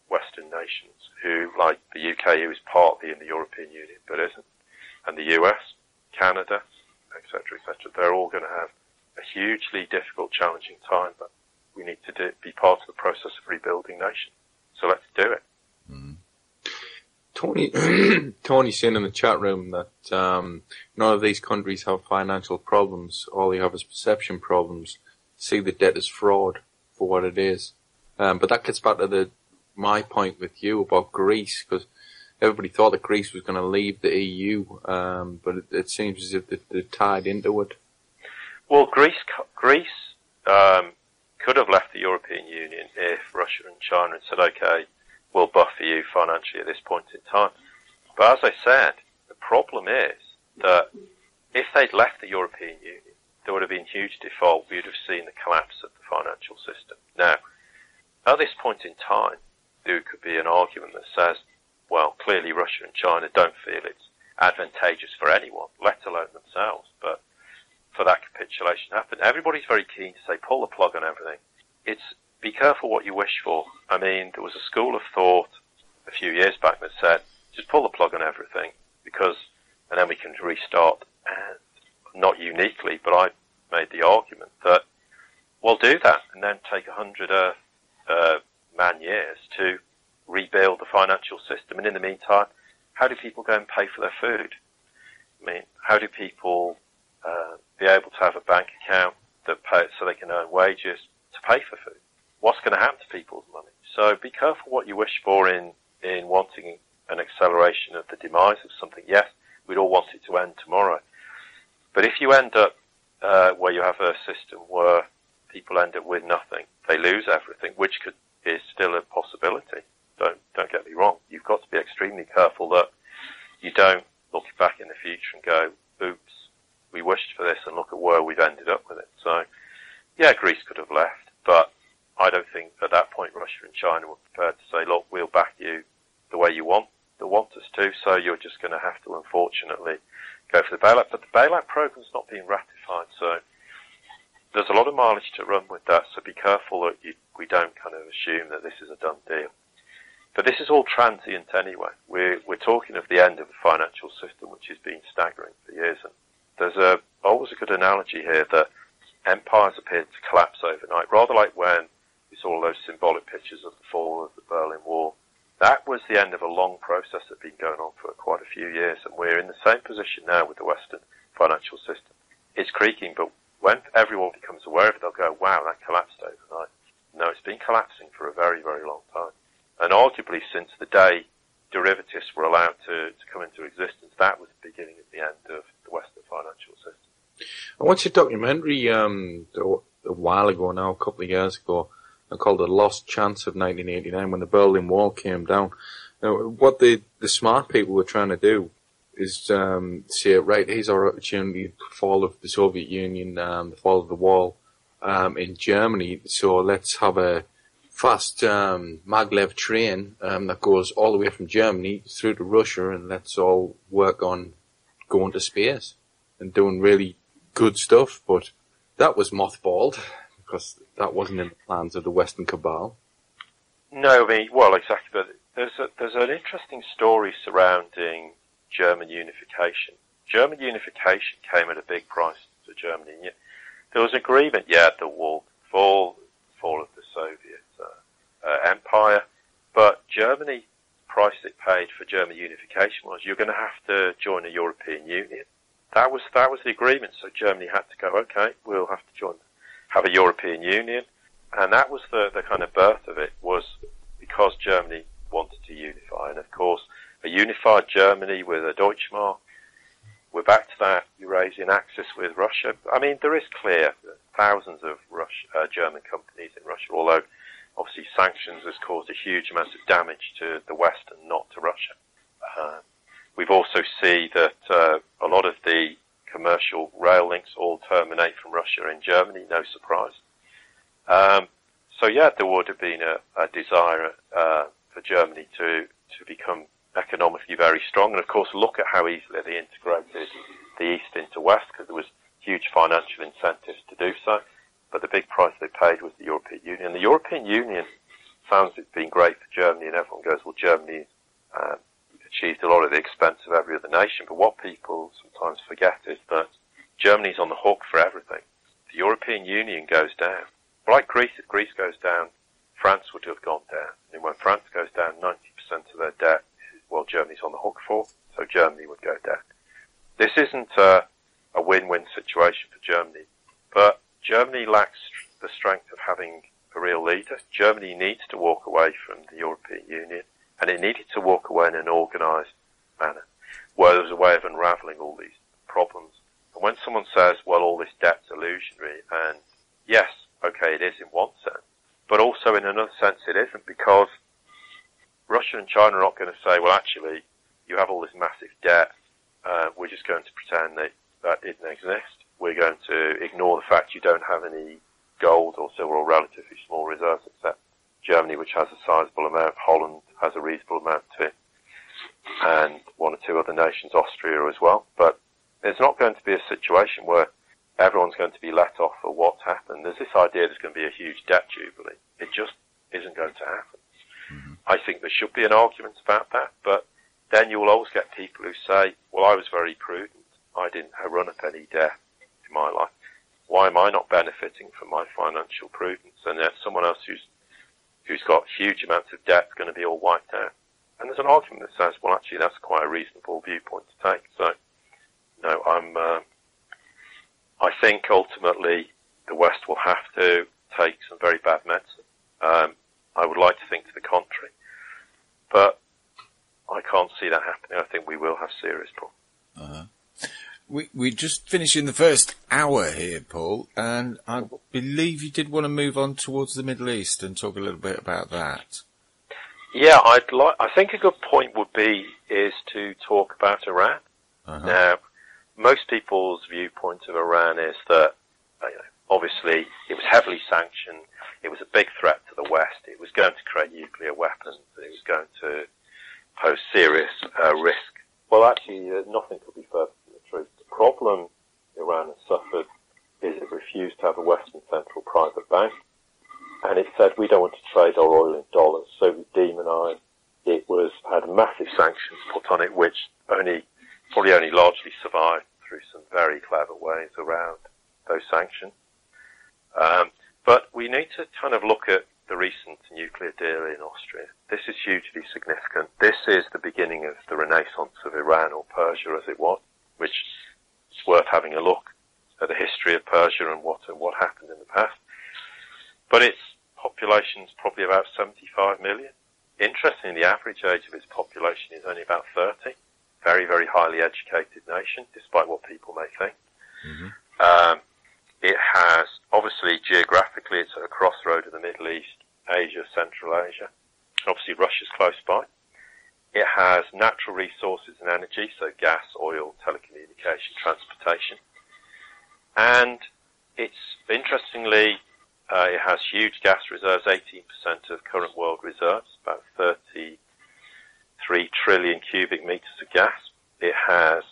Western nations who, like the UK, who is partly in the European Union but isn't, and the US, Canada, etc., etc. They're all going to have a hugely difficult, challenging time, but we need to be part of the process of rebuilding nations. So let's do it. Mm. Tony's saying in the chat room that none of these countries have financial problems. All they have is perception problems. See the debt as fraud for what it is. But that gets back to my point with you about Greece, because everybody thought that Greece was going to leave the EU, but it seems as if they're tied into it. Well, Greece could have left the European Union if Russia and China had said, okay, we'll buffer you financially at this point in time. But as I said, the problem is that if they'd left the European Union, there would have been huge default. We would have seen the collapse of the financial system. Now, at this point in time, there could be an argument that says, well, clearly Russia and China don't feel it's advantageous for anyone, let alone themselves, but for that capitulation to happen. Everybody's very keen to say, pull the plug on everything. Be careful what you wish for. I mean, there was a school of thought a few years back that said, just pull the plug on everything, and then we can restart. And not uniquely, but I made the argument that we'll do that and then take 100 man years to rebuild the financial system. And in the meantime, how do people go and pay for their food? I mean, how do people be able to have a bank account that pays so they can earn wages to pay for food? What's going to happen to people's money? So be careful what you wish for in wanting an acceleration of the demise of something. Yes, we'd all want it to end tomorrow. But if you end up where you have a system where people end up with nothing, they lose everything, which is still a possibility. Don't get me wrong. You've got to be extremely careful that you don't look back in the future and go, oops, we wished for this and look at where we've ended up with it. So, yeah, Greece could have left, but I don't think at that point Russia and China were prepared to say, look, we'll back you the way you want us to, so, you're just going to have to, unfortunately, go for the bailout. But the bailout program's not being ratified, so there's a lot of mileage to run with that, so be careful that we don't kind of assume that this is a done deal. But this is all transient anyway. We're talking of the end of the financial system, which has been staggering for years. And there's always a good analogy here that empires appeared to collapse overnight, rather like when we saw all those symbolic pictures of the fall of the Berlin Wall. That was the end of a long process that had been going on for quite a few years, and we're in the same position now with the Western financial system. It's creaking, but when everyone becomes aware of it, they'll go, wow, that collapsed overnight. No, it's been collapsing for a very, very long time. And arguably since the day derivatives were allowed to come into existence, that was the beginning of the end of the Western financial system. I watched a documentary a while ago now, a couple of years ago, called The Lost Chance of 1989, when the Berlin Wall came down. Now, what the smart people were trying to do is say, right, here's our opportunity, the fall of the Soviet Union, the fall of the wall in Germany, so let's have a fast maglev train that goes all the way from Germany through to Russia, and let's all work on going to space and doing really good stuff. But that was mothballed because that wasn't in the plans of the Western cabal. No, I mean, well, exactly. But there's an interesting story surrounding German unification. German unification came at a big price to Germany. And yet there was agreement, at the wall, fall of the Soviet empire, but Germany, price it paid for German unification was you're going to have to join the European Union. That was the agreement. So Germany had to go, okay, we'll have to have a European Union, and that was the kind of birth of it, was because Germany wanted to unify. And of course, a unified Germany with a Deutschmark, we're back to that Eurasian axis with Russia. I mean, there is clear thousands of German companies in Russia, although obviously sanctions has caused a huge amount of damage to the West and not to Russia. We've also seen that a lot of the commercial rail links all terminate from Russia in Germany, no surprise. So there would have been a desire for Germany to become economically very strong, and of course look at how easily they integrated the East into West, because there was huge financial incentives to do so. But the big price they paid was the European Union. The European Union sounds it's been great for Germany, and everyone goes, well, Germany achieved a lot at the expense of every other nation. But what people sometimes forget is that Germany's on the hook for everything. The European Union goes down. Like Greece, if Greece goes down, France would have gone down. And when France goes down, 90% of their debt, well, Germany's on the hook for, so Germany would go down. This isn't a win-win situation for Germany, but Germany lacks the strength of having a real leader. Germany needs to walk away from the European Union, and it needed to walk away in an organised manner, where there was a way of unravelling all these problems. And when someone says, well, all this debt's illusionary, and yes, okay, it is in one sense, but also in another sense it isn't, because Russia and China are not going to say, well, actually, you have all this massive debt, we're just going to pretend that didn't exist. We're going to ignore the fact you don't have any gold or silver or relatively small reserves, except Germany, which has a sizable amount. Holland has a reasonable amount too, and one or two other nations, Austria as well. But there's not going to be a situation where everyone's going to be let off for what's happened. There's this idea there's going to be a huge debt jubilee. It just isn't going to happen. Mm-hmm. I think there should be an argument about that, but then you will always get people who say, well, I was very prudent. I didn't run up any debt in my life. Why am I not benefiting from my financial prudence? And there's someone else who's got huge amounts of debt is going to be all wiped out. And there's an argument that says, well, actually, that's quite a reasonable viewpoint to take. So, no, I think ultimately the West will have to take some very bad medicine. I would like to think to the contrary, but I can't see that happening. I think we will have serious problems. We're just finishing the first hour here, Paul, and I believe you did want to move on towards the Middle East and talk a little bit about that. Yeah, I think a good point is to talk about Iran. Uh-huh. Now, most people's viewpoint of Iran is that, obviously, it was heavily sanctioned. It was a big threat to the West. It was going to create nuclear weapons. It was going to pose serious risk. Well, actually, nothing could be further from the truth. The problem Iran has suffered is it refused to have a Western central private bank, and it said we don't want to trade our oil in dollars, so it was demonized. It had massive sanctions put on it, which probably only largely survived through some very clever ways around those sanctions. But we need to kind of look at the recent nuclear deal in Austria. This is hugely significant. This is the beginning of the renaissance of Iran, or Persia as it was, which is worth having a look at the history of Persia and what happened in the past. But its population is probably about 75 million. Interestingly, the average age of its population is only about 30. Very, very highly educated nation, despite what people may think. Mm-hmm. It has, obviously, geographically, it's at a crossroad of the Middle East, Asia, Central Asia. Obviously, Russia's close by. It has natural resources and energy, so gas, oil, telecommunication, transportation. And it's, interestingly, it has huge gas reserves, 18% of current world reserves, about 33 trillion cubic meters of gas. It has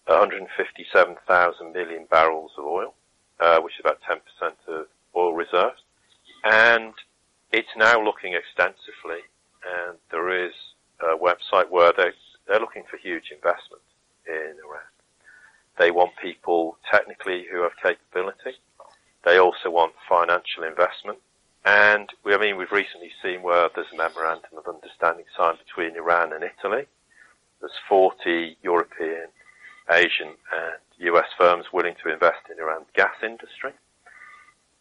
157,000 million barrels of oil, which is about 10% of oil reserves. And it's now looking extensively, and there is a website where they're looking for huge investment in Iran. They want people technically who have capability. They also want financial investment. And we've recently seen where there's a memorandum of understanding signed between Iran and Italy. There's 40 European, Asian and US firms willing to invest in Iran's gas industry.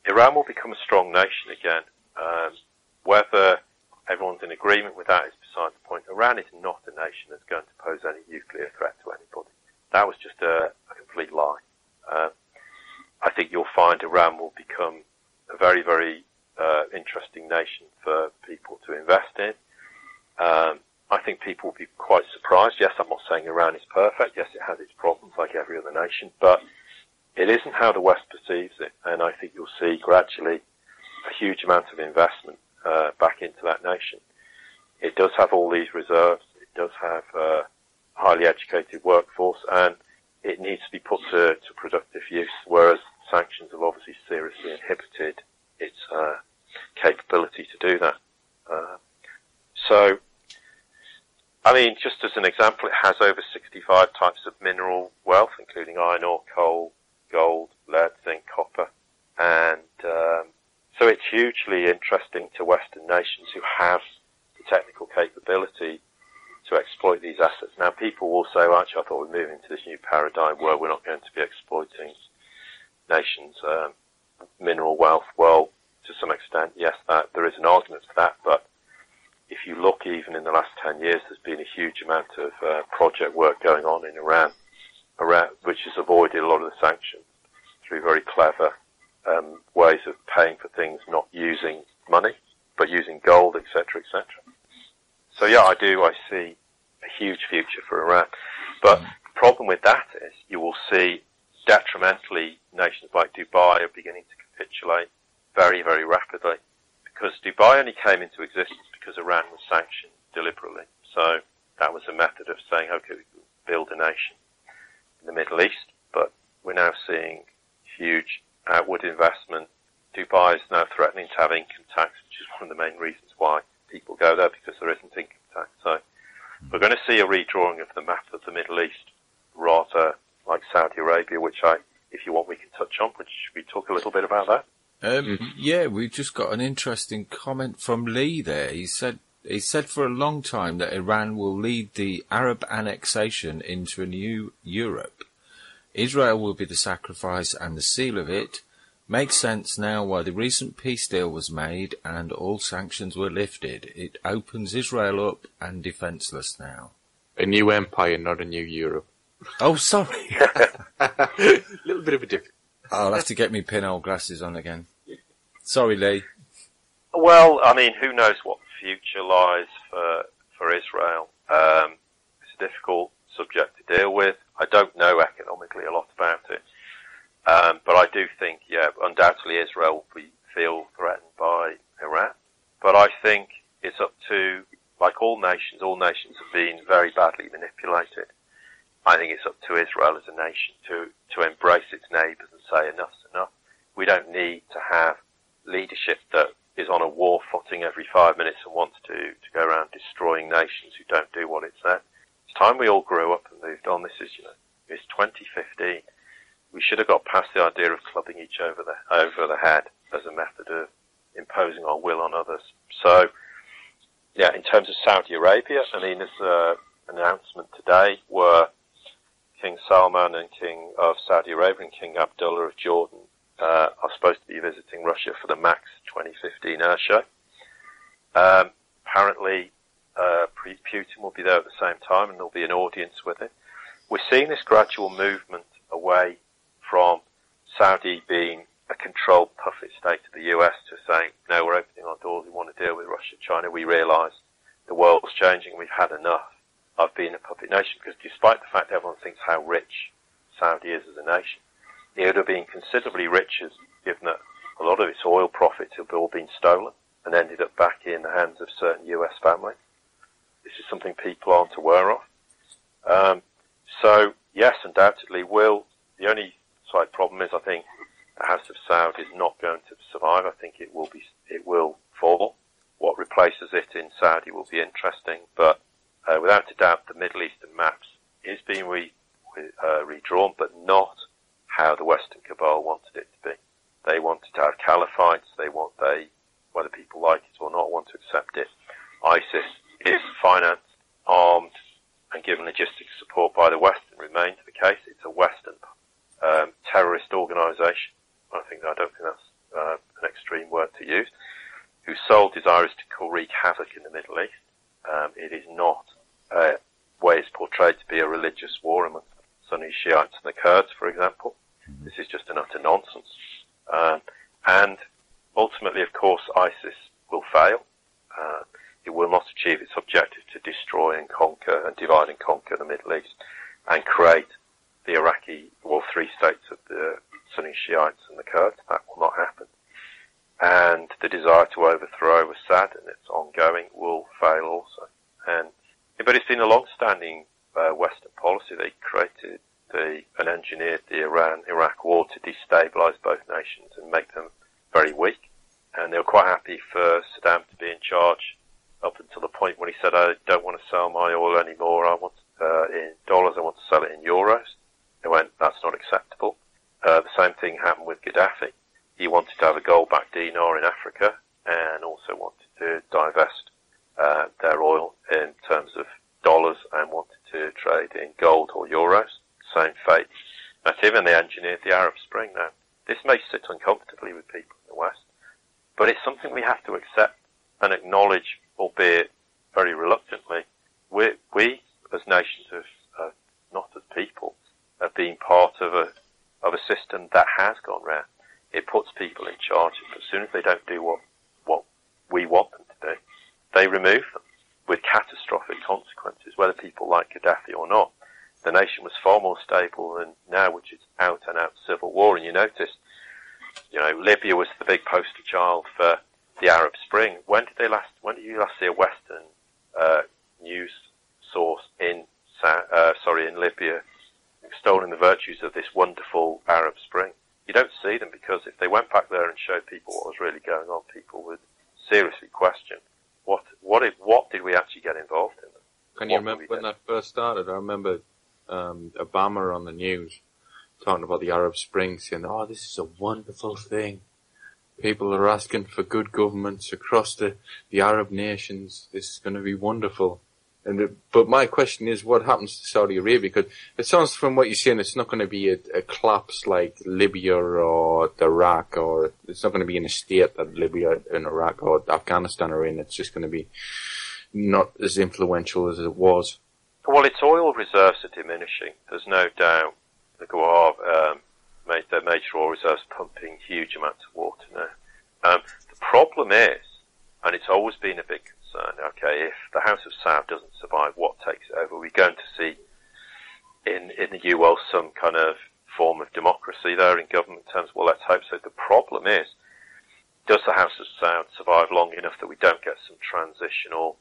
Iran will become a strong nation again. Whether everyone's in agreement with that is beside the point. Iran is not a nation that's going to pose any nuclear threat to anybody. That was just a complete lie. I think you'll find Iran will become a very, very interesting nation for people to invest in. I think people will be quite surprised. Yes, I'm not saying Iran is perfect. Yes, it has its problems like every other nation, but it isn't how the West perceives it. And I think you'll see gradually a huge amount of investment back into that nation. It does have all these reserves. It does have a highly educated workforce, and it needs to be put to productive use, whereas sanctions have obviously seriously inhibited its capability to do that. Just as an example, it has over 65 types of mineral wealth, including iron ore, coal, gold, lead, zinc, copper. And so it's hugely interesting to Western nations who have the technical capability to exploit these assets. Now, people will say, well, actually, I thought we're moving to this new paradigm where we're not going to be exploiting nations' mineral wealth. Well, to some extent, yes, there is an argument for that, but if you look even in the last 10 years, there's been a huge amount of project work going on in Iran, which has avoided a lot of the sanctions through very clever ways of paying for things, not using money, but using gold, etc., etc. So yeah, I see a huge future for Iran. But the problem with that is you will see detrimentally nations like Dubai are beginning to capitulate very, very rapidly, because Dubai only came into existence because Iran was sanctioned deliberately. So that was a method of saying, okay, we can build a nation in the Middle East, but we're now seeing huge outward investment. Dubai is now threatening to have income tax, which is one of the main reasons why people go there, because there isn't income tax. So we're going to see a redrawing of the map of the Middle East, rather like Saudi Arabia, which if you want, we can touch on. Should we talk a little bit about that? Yeah, we've just got an interesting comment from Lee there. He said for a long time that Iran will lead the Arab annexation into a new Europe. Israel will be the sacrifice and the seal of it. Makes sense now why the recent peace deal was made and all sanctions were lifted. It opens Israel up and defenceless now. A new empire, not a new Europe. Oh, sorry. A little bit of a difference. I'll have to get me pinhole glasses on again. Sorry, Lee. Well, who knows what the future lies for Israel. It's a difficult subject to deal with. I don't know economically a lot about it. But I do think, undoubtedly Israel will feel threatened by Iran. But I think it's up to, like all all nations have been very badly manipulated. I think it's up to Israel as a nation to embrace its neighbours and say enough's enough. We don't need to have leadership that is on a war footing every 5 minutes and wants to go around destroying nations who don't do what it said. It's time we all grew up and moved on. This is, it's 2015. We should have got past the idea of clubbing each over the head as a method of imposing our will on others. So, yeah, in terms of Saudi Arabia, I mean, there's an announcement today where King Salman and King of Saudi Arabia and King Abdullah of Jordan are supposed to be visiting Russia for the MAX 2015 air show. Apparently, Putin will be there at the same time and there'll be an audience with him. We're seeing this gradual movement away from Saudi being a controlled puppet state of the US to saying, no, we're opening our doors, we want to deal with Russia, China. We realise the world's changing, we've had enough of being a puppet nation, because despite the fact everyone thinks how rich Saudi is as a nation, it would have been considerably richer given that a lot of its oil profits have all been stolen and ended up back in the hands of certain US families. This is something people aren't aware of. So, yes, undoubtedly the only slight problem is I think the House of Saud is not going to survive. I think it will fall. What replaces it in Saudi will be interesting, but without a doubt the Middle Eastern maps is being redrawn, but not how the Western cabal wanted it to be. They wanted to have caliphites. Whether people like it or not, want to accept it. ISIS is financed, armed, and given logistics support by the West, and remains the case. It's a Western terrorist organisation. I don't think that's an extreme word to use. Whose sole desire is to wreak havoc in the Middle East. It is not way it's portrayed to be a religious war amongst Sunni Shiites and the Kurds, for example. This is just an utter nonsense. And ultimately, of course, ISIS will fail. It will not achieve its objective to destroy and conquer and divide and conquer the Middle East and create the Iraqi, three states of the Sunni Shiites and the Kurds. That will not happen. And the desire to overthrow Assad, and it's ongoing, will fail also. But it's been a long-standing Western policy. They created and engineered the Iran-Iraq war to destabilise both nations and make them very weak. And they were quite happy for Saddam to be in charge up until the point when he said, I don't want to sell my oil anymore. I want in dollars. I want to sell it in euros. They went, that's not acceptable. The same thing happened with Gaddafi. He wanted to have a gold-backed dinar in Africa and also wanted to divest their oil in terms of dollars and wanted to trade in gold or euros. Same fate. That's him, and they engineered the Arab Spring. Now, this may sit uncomfortably with people in the West, but it's something we have to accept and acknowledge, albeit very reluctantly. We as nations, not as people, have been part of a system that has gone round. It puts people in charge, but as soon as they don't do what we want them to do, they remove them with catastrophic consequences, whether people like Gaddafi or not. The nation was far more stable than now, which is out and out civil war. And you notice, Libya was the big poster child for the Arab Spring. When did you last see a Western news source in Libya extolling the virtues of this wonderful Arab Spring? You don't see them, because if they went back there and showed people what was really going on, people would seriously question what did we actually get involved in? Can you remember when that first started? I remember Obama on the news talking about the Arab Spring, saying, "Oh, this is a wonderful thing. People are asking for good governments across the Arab nations. This is going to be wonderful." But my question is, what happens to Saudi Arabia? Because it sounds from what you're saying, it's not going to be a collapse like Libya or Iraq, or it's not going to be in a state that Libya and Iraq or Afghanistan are in. It's just going to be not as influential as it was. Well, its oil reserves are diminishing. There's no doubt. The Guar made their major oil reserves pumping huge amounts of water now. The problem is, and it's always been a big concern, okay, if the House of Saud doesn't survive, what takes it over? We're going to see in the UL some kind of form of democracy there in government terms. Well, let's hope so. The problem is, does the House of Saud survive long enough that we don't get some transitional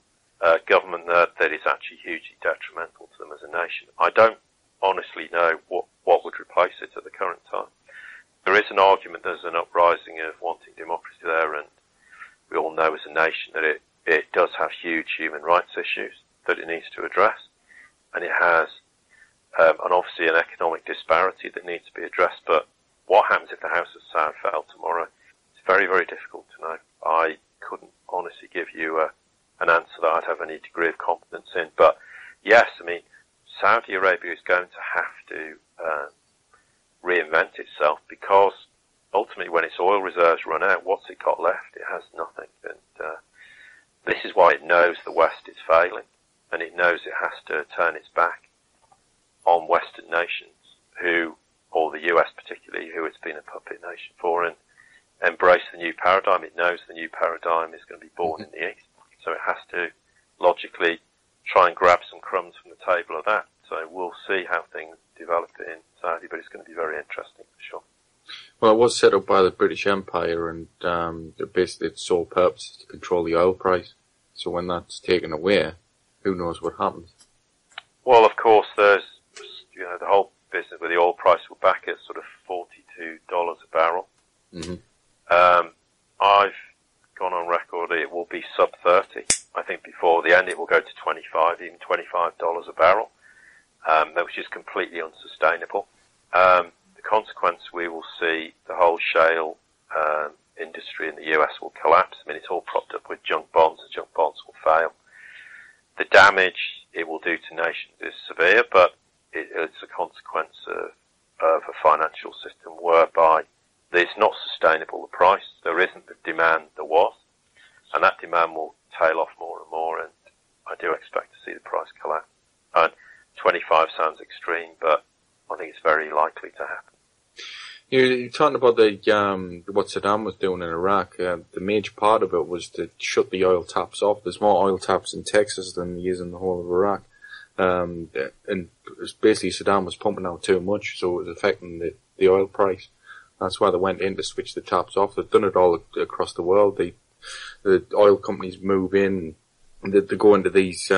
government there that is actually hugely detrimental to them as a nation. I don't honestly know what would replace it at the current time. There is an argument, there's an uprising of wanting democracy there, and we all know as a nation that it does have huge human rights issues that it needs to address, and it has and obviously an economic disparity that needs to be addressed. But what happens if the House of Saud fell tomorrow? It's very, very difficult to know. I couldn't honestly give you an answer that I'd have any degree of confidence in. But yes, I mean, Saudi Arabia is going to have to reinvent itself, because ultimately when its oil reserves run out, what's it got left? It has nothing. And this is why it knows the West is failing, and it knows it has to turn its back on Western nations who, or the US particularly, who it's been a puppet nation for, and embrace the new paradigm. It knows the new paradigm is going to be born in the East, so it has to logically try and grab some crumbs from the table of that. So we'll see how things develop in Saudi, but it's going to be very interesting for sure. Well, it was set up by the British Empire, and basically its sole purpose is to control the oil price. So when that's taken away, who knows what happens? Well, of course, there's the whole business with the oil price. We're back at sort of $42 a barrel. Mm-hmm. I've gone on record it will be sub 30. I think before the end it will go to 25, even $25 a barrel, which is completely unsustainable. The consequence, we will see the whole shale industry in the US will collapse. I mean, it's all propped up with junk bonds. The junk bonds will fail. The damage it will do to nations is severe, but it's a consequence of a financial system whereby it's not sustainable, the price. There isn't the demand there was, and that demand will tail off more and more, and I do expect to see the price collapse. And 25 sounds extreme, but I think it's very likely to happen. You're talking about what Saddam was doing in Iraq. The major part of it was to shut the oil taps off. There's more oil taps in Texas than there is in the whole of Iraq. And basically Saddam was pumping out too much, so it was affecting the oil price. That's why they went in to switch the taps off. They've done it all across the world. The oil companies move in, and they go into these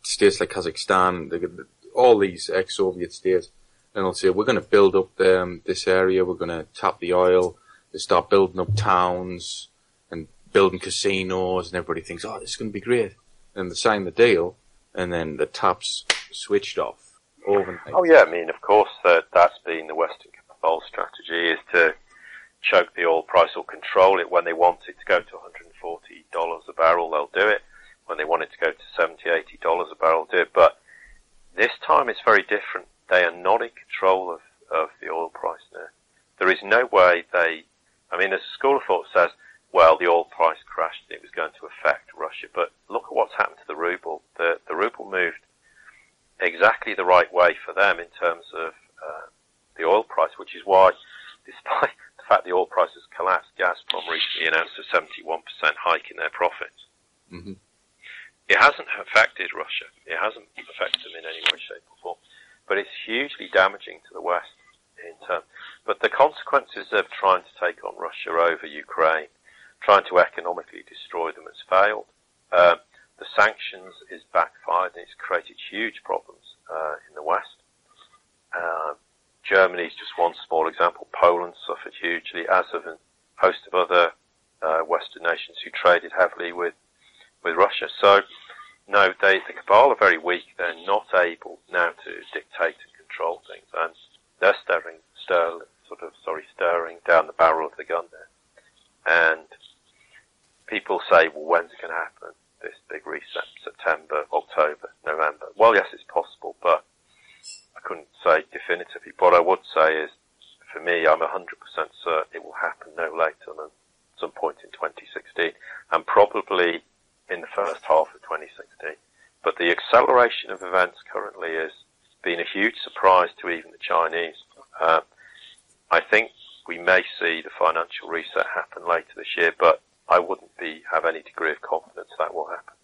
states like Kazakhstan, all these ex-Soviet states, and they'll say, we're going to build up this area, we're going to tap the oil. They start building up towns and building casinos, and everybody thinks, oh, this is going to be great. And they sign the deal, and then the taps switched off overnight. Oh yeah, I mean, of course, that's been the Western cabal strategy, is to choke the oil price or control it. When they want it to go to $140 a barrel, they'll do it. When they want it to go to $70, $80 a barrel, they'll do it. But this time it's very different. They are not in control of the oil price now. There is no way there's a school of thought says, well, the oil price crashed and it was going to affect Russia. But look at what's happened to the ruble. The ruble moved exactly the right way for them in terms of the oil price, which is why, despite the fact the oil price has collapsed, Gazprom recently announced a 71% hike in their profits. Mm-hmm. It hasn't affected Russia. It hasn't affected them in any way, shape or form. But it's hugely damaging to the West in turn. But the consequences of trying to take on Russia over Ukraine, trying to economically destroy them, has failed. The sanctions is backfired, and it's created huge problems in the West. Germany is just one small example. Poland suffered hugely, as have a host of other Western nations who traded heavily with Russia. So, no, the cabal are very weak. They're not able now to dictate and control things, and they're staring down the barrel of the gun there. And people say, well, when's it going to happen? This big reset, September, October, November. Well, yes, it's possible, but I couldn't say definitively. What I would say is, for me, I'm 100% certain it will happen no later than some point in 2016, and probably in the first half of 2016. But the acceleration of events currently has been a huge surprise to even the Chinese. I think we may see the financial reset happen later this year, but I wouldn't have any degree of confidence that will happen.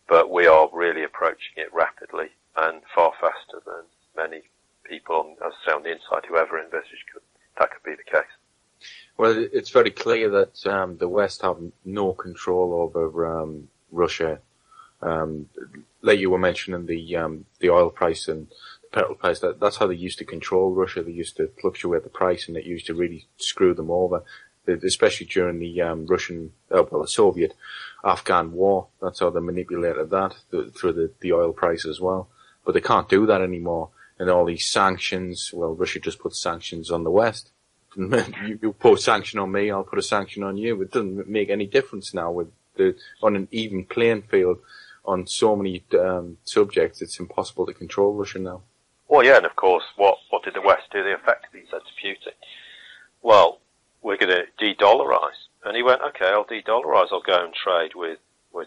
But we are really approaching it rapidly and far faster than many people, as I say, on the inside, who ever envisaged that could be the case. Well, it's very clear that the West have no control over Russia Like you were mentioning the oil price and the petrol price, that's how they used to control Russia. They used to fluctuate the price, and it used to really screw them over, especially during the the Soviet-Afghan war. That's how they manipulated that through the oil price as well. But they can't do that anymore. And all these sanctions, well, Russia just put sanctions on the West. You put a sanction on me, I'll put a sanction on you. It doesn't make any difference now on an even playing field on so many subjects. It's impossible to control Russia now. Well, yeah, and of course, what did the West do? They effectively said to Putin, well, we're going to de-dollarize. And he went, okay, I'll de-dollarize. I'll go and trade with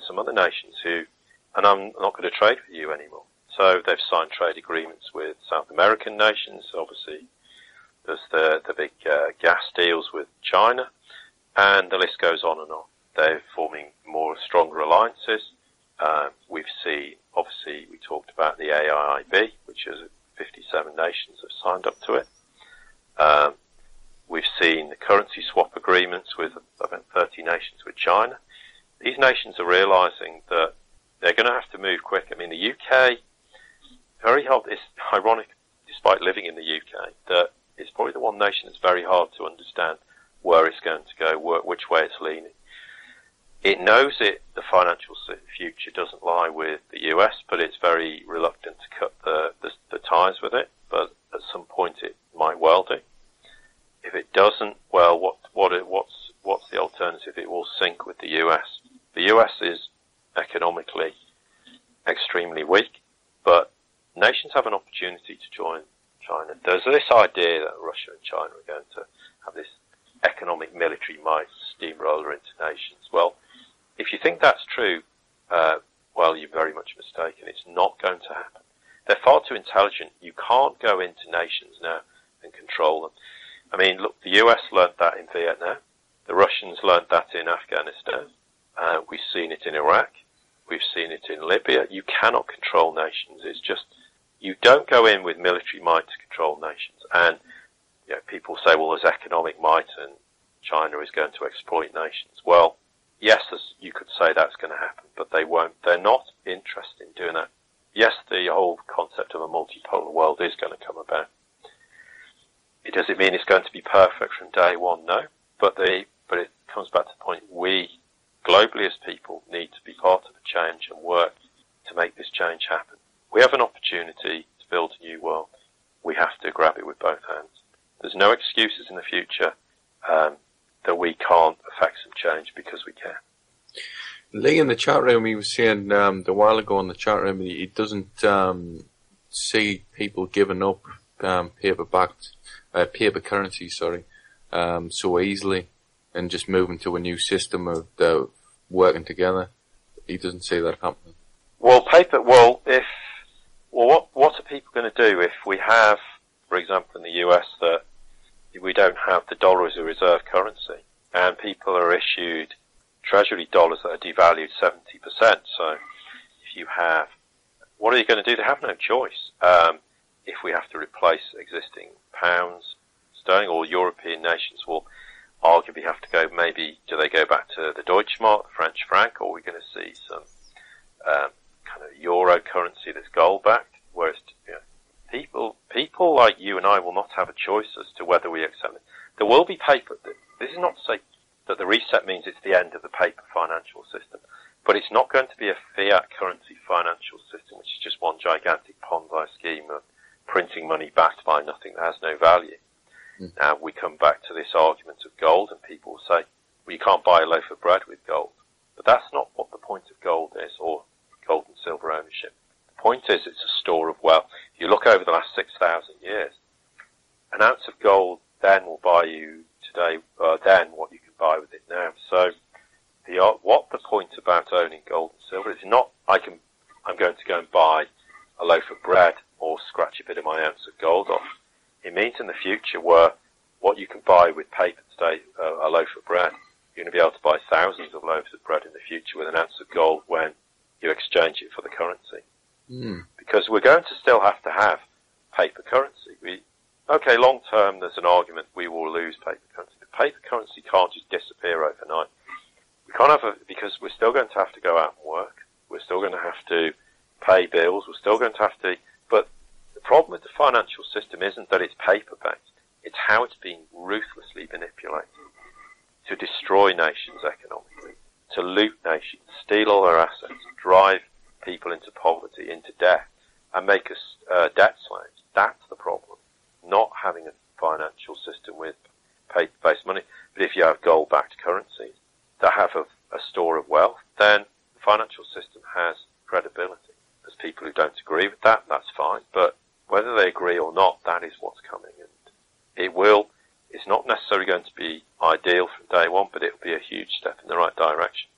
some other nations and I'm not going to trade with you anymore. So they've signed trade agreements with South American nations. Obviously, there's the big gas deals with China, and the list goes on and on. They're forming more stronger alliances. We've seen, obviously, we talked about the AIIB, which is 57 nations have signed up to it. We've seen the currency swap agreements with about 30 nations with China. These nations are realizing that they're going to have to move quick. I mean, the UK, very hard. It's ironic, despite living in the UK, that it's probably the one nation that's very hard to understand where it's going to go, which way it's leaning. It knows the financial future doesn't lie with the US, but it's very reluctant to cut the ties with it. But at some point, it might well do. If it doesn't, well, what's the alternative? It will sink with the US. The US is economically extremely weak, but nations have an opportunity to join China. There's this idea that Russia and China are going to have this economic military might steamroller into nations. Well, if you think that's true, well, you're very much mistaken. It's not going to happen. They're far too intelligent. You can't go into nations now and control them. I mean, look, the US learnt that in Vietnam. The Russians learnt that in Afghanistan. We've seen it in Iraq. We've seen it in Libya. You cannot control nations. It's just, you don't go in with military might to control nations. And people say, well, there's economic might and China is going to exploit nations. Well, yes, you could say that's going to happen, but they won't. They're not interested in doing that. Yes, the whole concept of a multipolar world is going to come about. Does it mean it's going to be perfect from day one? No. But it comes back to the point, we, globally as people, need to be part of a change and work to make this change happen. We have an opportunity to build a new world. We have to grab it with both hands. There's no excuses in the future that we can't affect some change, because we can. Lee, in the chat room, he was saying a while ago in the chat room, he doesn't see people giving up paper currency, so easily, and just moving to a new system of working together. He doesn't see that happening. Well, what are people going to do if we have, for example, in the US, that we don't have the dollar as a reserve currency, and people are issued treasury dollars that are devalued 70%. So if you have, what are you going to do? They have no choice. If we have to replace existing pounds, sterling, or European nations will arguably have to go, maybe, do they go back to the Deutschmark, the French franc, or are we going to see some kind of euro currency that's gold-backed? Whereas people like you and I will not have a choice as to whether we accept it. There will be paper. This is not to say that the reset means it's the end of the paper financial system, but it's not going to be a fiat currency financial system, which is just one gigantic Ponzi scheme of printing money backed by nothing that has no value. Now, we come back to this argument of gold, and people will say, well, you can't buy a loaf of bread with gold. But that's not what the point of gold is, or gold and silver ownership. The point is, it's a store of wealth. If you look over the last 6,000 years, an ounce of gold then will buy you today, then what you can buy with it now. So, what the point about owning gold and silver is not, I'm going to go and buy a loaf of bread or scratch a bit of my ounce of gold off. It means in the future where what you can buy with paper today, a loaf of bread, you're going to be able to buy thousands of loaves of bread in the future with an ounce of gold when you exchange it for the currency. Because we're going to still have to have paper currency. Long term, there's an argument we will lose paper currency. But paper currency can't just disappear overnight. We can't have because we're still going to have to go out and work. We're still going to have to pay bills. We're still going to have to. But the problem with the financial system isn't that it's paper-based. It's how it's being ruthlessly manipulated to destroy nations economically, to loot nations, steal all their assets, drive people into poverty, into debt, and make us debt slaves. That's the problem. Not having a financial system with paper-based money. But if you have gold-backed currencies that have a store of wealth, then the financial system has credibility. There's people who don't agree with that, that's fine. But whether they agree or not, that is what's coming. And it's not necessarily going to be ideal from day one, but it'll be a huge step in the right direction.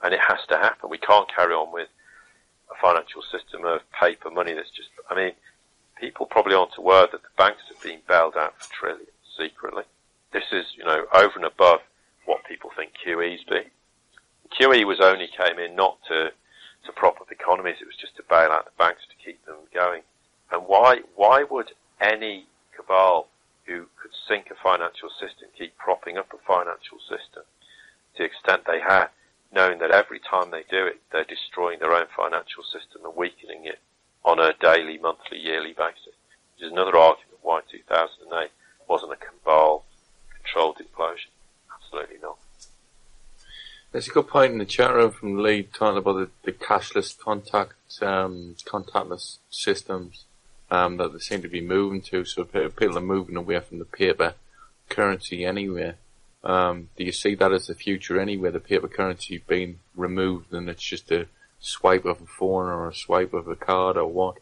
And it has to happen. We can't carry on with a financial system of paper money that's just, people probably aren't aware that the banks have been bailed out for trillions secretly. This is, over and above what people think QE's be. QE came in not to prop up economies, it was just to bail out the banks to keep them going. And why would any cabal who could sink a financial system keep propping up a financial system to the extent they had, knowing that every time they do it, they're destroying their own financial system and weakening it on a daily, monthly, yearly basis? Which is another argument why 2008 wasn't a cabal-controlled implosion. Absolutely not. There's a good point in the chat room from Lee talking about the cashless contactless systems that they seem to be moving to. So people are moving away from the paper currency anyway. Do you see that as the future anyway, the paper currency being removed and it's just a swipe of a phone or a swipe of a card or what?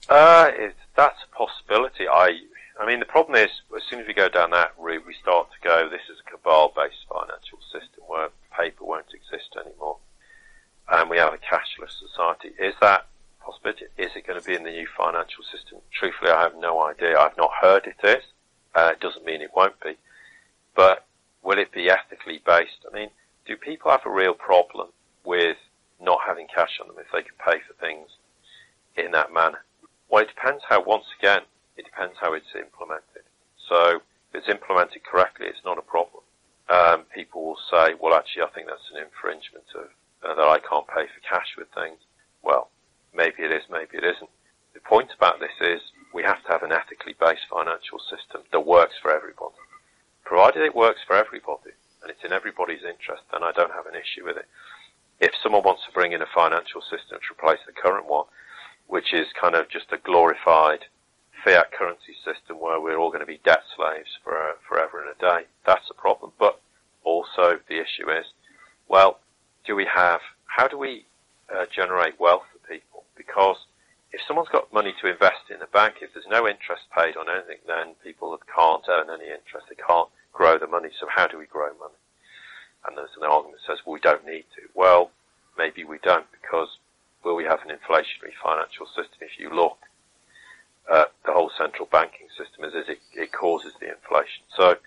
That's a possibility. The problem is, as soon as we go down that route, we start to go, this is a cabal-based financial system where paper won't exist anymore. And we have a cashless society. Is that a possibility? Is it going to be in the new financial system? Truthfully, I have no idea. I've not heard it is. It doesn't mean it won't be. But will it be ethically based? Do people have a real problem with not having cash on them if they can pay for things in that manner? Well, it depends how it's implemented. So if it's implemented correctly, it's not a problem. People will say, well, actually, I think that's an infringement of that I can't pay for cash with things. Well, maybe it is, maybe it isn't. The point about this is we have to have an ethically based financial system that works for everybody. Provided it works for everybody and it's in everybody's interest, then I don't have an issue with it. If someone wants to bring in a financial system to replace the current one, which is kind of just a glorified fiat currency system where we're all going to be debt slaves for forever and a day, that's a problem. But also the issue is, well, how do we generate wealth for people? Because if someone's got money to invest in a bank, if there's no interest paid on anything, then people can't earn any interest. They can't grow the money. So how do we grow money? And there's an argument that says, well, we don't need to. Well, maybe we don't, because will we have an inflationary financial system? If you look at the whole central banking system, it causes the inflation. So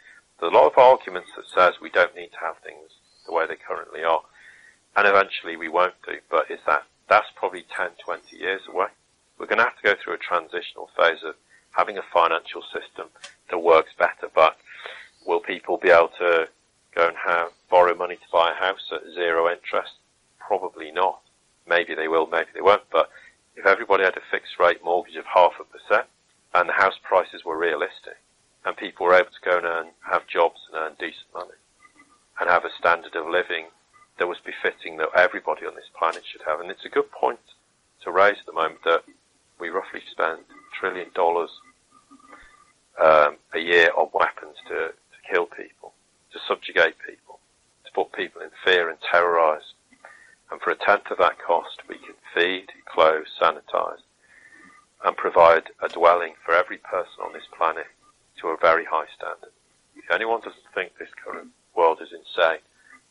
there's a lot of arguments that says we don't need to have things the way they currently are. And eventually we won't do, but that's probably 10, 20 years away. We're going to have to go through a transitional phase of having a financial system that works better, but will people be able to go and borrow money to buy a house at zero interest? Probably not. Maybe they will, maybe they won't, but if everybody had a fixed rate mortgage of 0.5% and the house prices were realistic and people were able to go and have jobs and earn decent money and have a standard of living that was befitting that everybody on this planet should have. And it's a good point to raise at the moment that we roughly spend $1 trillion a year on weapons to kill people, to subjugate people, to put people in fear and terrorize. And for a tenth of that cost, we can feed, clothe, sanitize, and provide a dwelling for every person on this planet to a very high standard. If anyone doesn't think this current world is insane,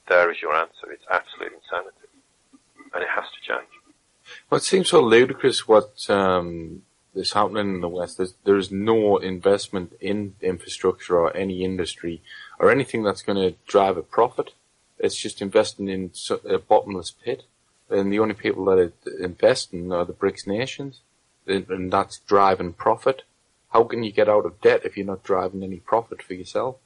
there is your answer. It's absolute insanity. And it has to change. Well, it seems so ludicrous what is happening in the West. There's no investment in infrastructure or any industry or anything that's going to drive a profit. It's just investing in a bottomless pit. And the only people that are investing are the BRICS nations. And that's driving profit. How can you get out of debt if you're not driving any profit for yourself?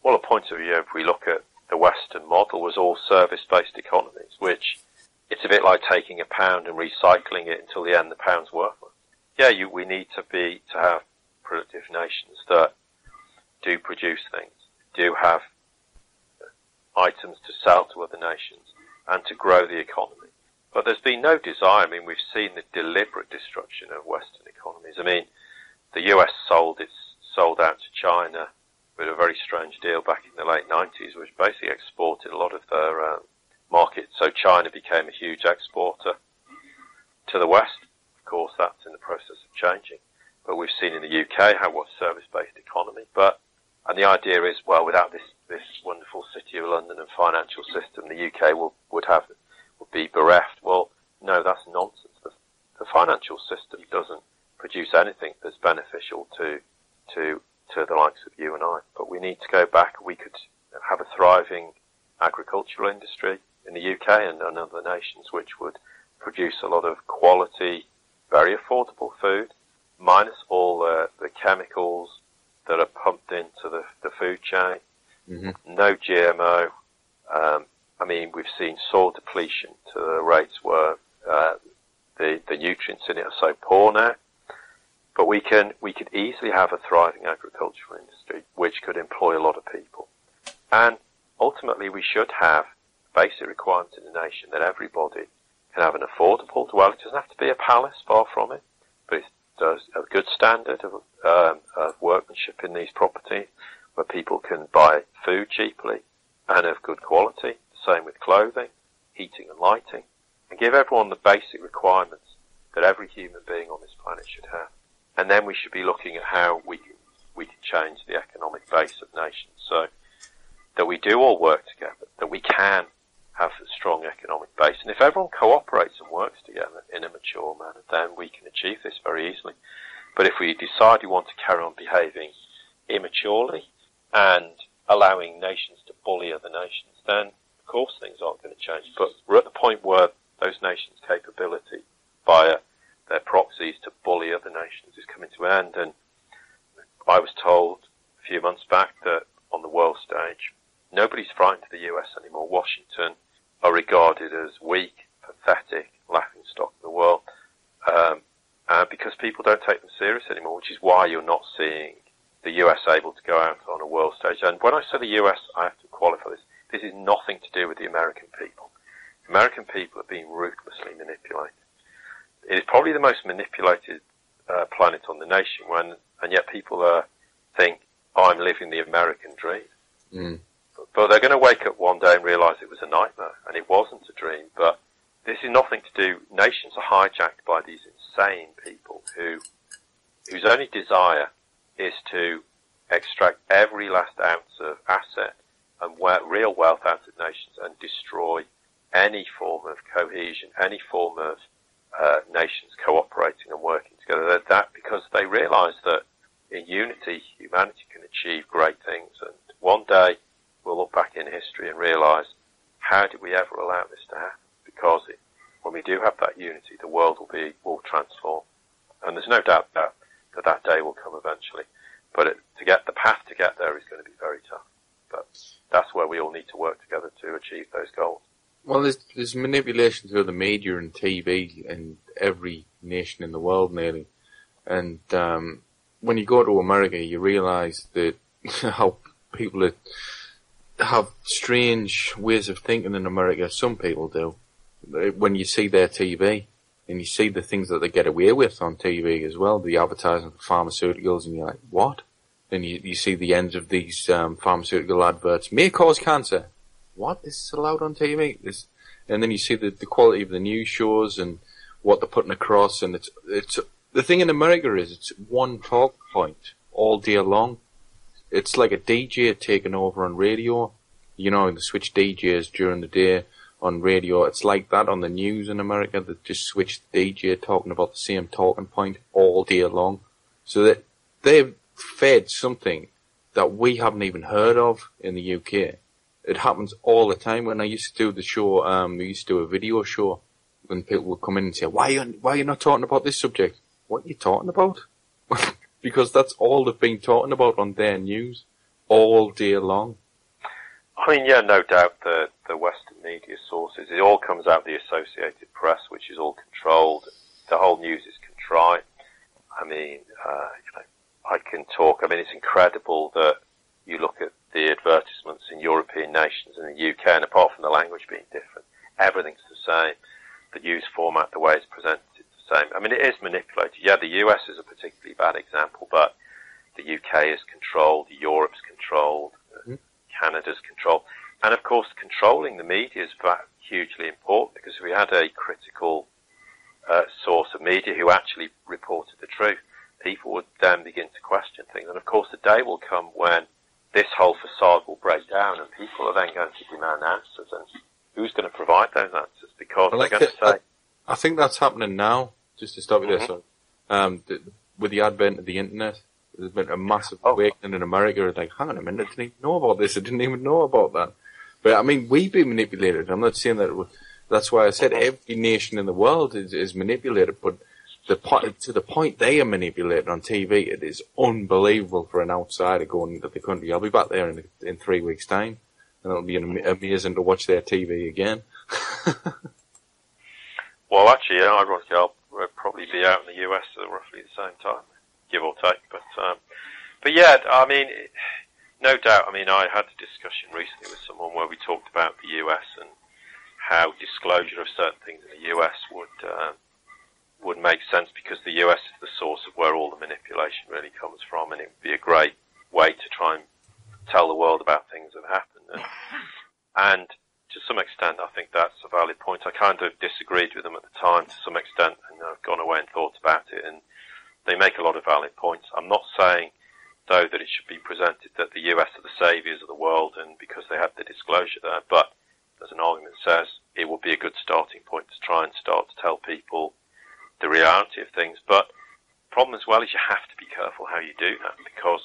Well, a point of view, if we look at the Western model, was all service-based economies, which it's a bit like taking a pound and recycling it until the end the pound's worthless. Yeah, we need to have productive nations that do produce things, do have items to sell to other nations, and to grow the economy. But there's been no desire. I mean, we've seen the deliberate destruction of Western economies. I mean, the US sold out to China with a very strange deal back in the late 90s, which basically exported a lot of their market. So China became a huge exporter to the West. Of course, that's in the process of changing. But we've seen in the UK how what's service-based economy. And the idea is, well, without this wonderful city of London and financial system, the UK would be bereft. Well, no, that's nonsense. The financial system doesn't produce anything that's beneficial to the likes of you and I. But we need to go back. We could have a thriving agricultural industry in the UK and other nations which would produce a lot of quality, very affordable food, minus all the chemicals that are pumped into the food chain. Mm-hmm. No GMO. I mean, we've seen soil depletion to the rates where the nutrients in it are so poor now. But we could easily have a thriving agricultural industry which could employ a lot of people. And ultimately we should have basic requirements in the nation that everybody can have an affordable dwelling. It doesn't have to be a palace, far from it, but it does a good standard of workmanship in these properties where people can buy food cheaply and of good quality. The same with clothing, heating and lighting, and give everyone the basic requirements that every human being on this planet should have. And then we should be looking at how we can change the economic base of nations so that we do all work together, that we can have a strong economic base. And if everyone cooperates and works together in a mature manner, then we can achieve this very easily. But if we decide we want to carry on behaving immaturely and allowing nations to bully other nations, then of course things aren't going to change. But we're at the point where those nations' capability via their proxies to bully other nations is coming to an end. And I was told a few months back that on the world stage, nobody's frightened of the US anymore. Washington are regarded as weak, pathetic, laughingstock of the world, because people don't take them serious anymore, which is why you're not seeing the US able to go out on a world stage. And when I say the US, I have to qualify this. This is nothing to do with the American people. American people are being ruthlessly manipulated. It is probably the most manipulated planet on the nation, and yet people think, oh, I'm living the American dream. Mm. But they're going to wake up one day and realise it was a nightmare, and it wasn't a dream. But this is nothing to do. Nations are hijacked by these insane people whose only desire is to extract every last ounce of asset and real wealth out of nations and destroy any form of cohesion, any form of nations cooperating and working together. That because they realise that in unity, humanity can achieve great things. And one day we'll look back in history and realise, how did we ever allow this to happen? Because when we do have that unity, the world will transform. And there's no doubt that day will come eventually. But the path to get there is going to be very tough. But that's where we all need to work together to achieve those goals. Well, there's manipulation through the media and TV in every nation in the world nearly. And when you go to America, you realise that how people have strange ways of thinking in America. Some people do. When you see their TV and you see the things that they get away with on TV as well, the advertising for pharmaceuticals, and you're like, what? And you see the ends of these pharmaceutical adverts may cause cancer. What? This is allowed on TV? And then you see the quality of the news shows and what they're putting across, and it's the thing in America is it's one talk point all day long. It's like a DJ taking over on radio. You know, they switch DJs during the day on radio. It's like that on the news in America. They just switch the DJ talking about the same talking point all day long. So that they've fed something that we haven't even heard of in the UK. It happens all the time. When I used to do the show, we used to do a video show, when people would come in and say, why are you not talking about this subject? What are you talking about? Because that's all they've been talking about on their news all day long. I mean, yeah, no doubt the Western media sources, it all comes out of the Associated Press, which is all controlled. The whole news is contrived. I mean, I can talk. I mean, it's incredible that you look at the advertisements in European nations and the UK, and apart from the language being different, everything's the same. The news format, the way it's presented, is the same. I mean, it is manipulated. Yeah, the US is a particularly bad example, but the UK is controlled, Europe's controlled, Canada's controlled. And of course, controlling the media is hugely important, because if we had a critical source of media who actually reported the truth, people would then begin to question things. And of course, the day will come when this whole facade will break down, and people are then going to demand answers. And who's going to provide those answers? Because they're going to say... I think that's happening now, just to stop you there, son. With the advent of the internet, there's been a massive awakening in America. It's like, hang on a minute, I didn't even know about this. I didn't even know about that. But, I mean, we've been manipulated. I'm not saying that... That's why I said every nation in the world is manipulated. But to the point they are manipulated on TV, it is unbelievable for an outsider going into the country. I'll be back there in 3 weeks' time, and it'll be amazing to watch their TV again. Well, actually, ironically, I'll probably be out in the US at roughly the same time, give or take. But yeah, I mean, no doubt. I mean, I had a discussion recently with someone where we talked about the US and how disclosure of certain things in the US would make sense, because the US is the source of where all the manipulation really comes from, and it would be a great way to try and tell the world about things that happened. And to some extent, I think that's a valid point. I kind of disagreed with them at the time to some extent, and I've gone away and thought about it, and they make a lot of valid points. I'm not saying, though, that it should be presented that the US are the saviours of the world, and because they had the disclosure there, but there's an argument that says it would be a good starting point to try and start to tell people the reality of things. But the problem as well is you have to be careful how you do that, because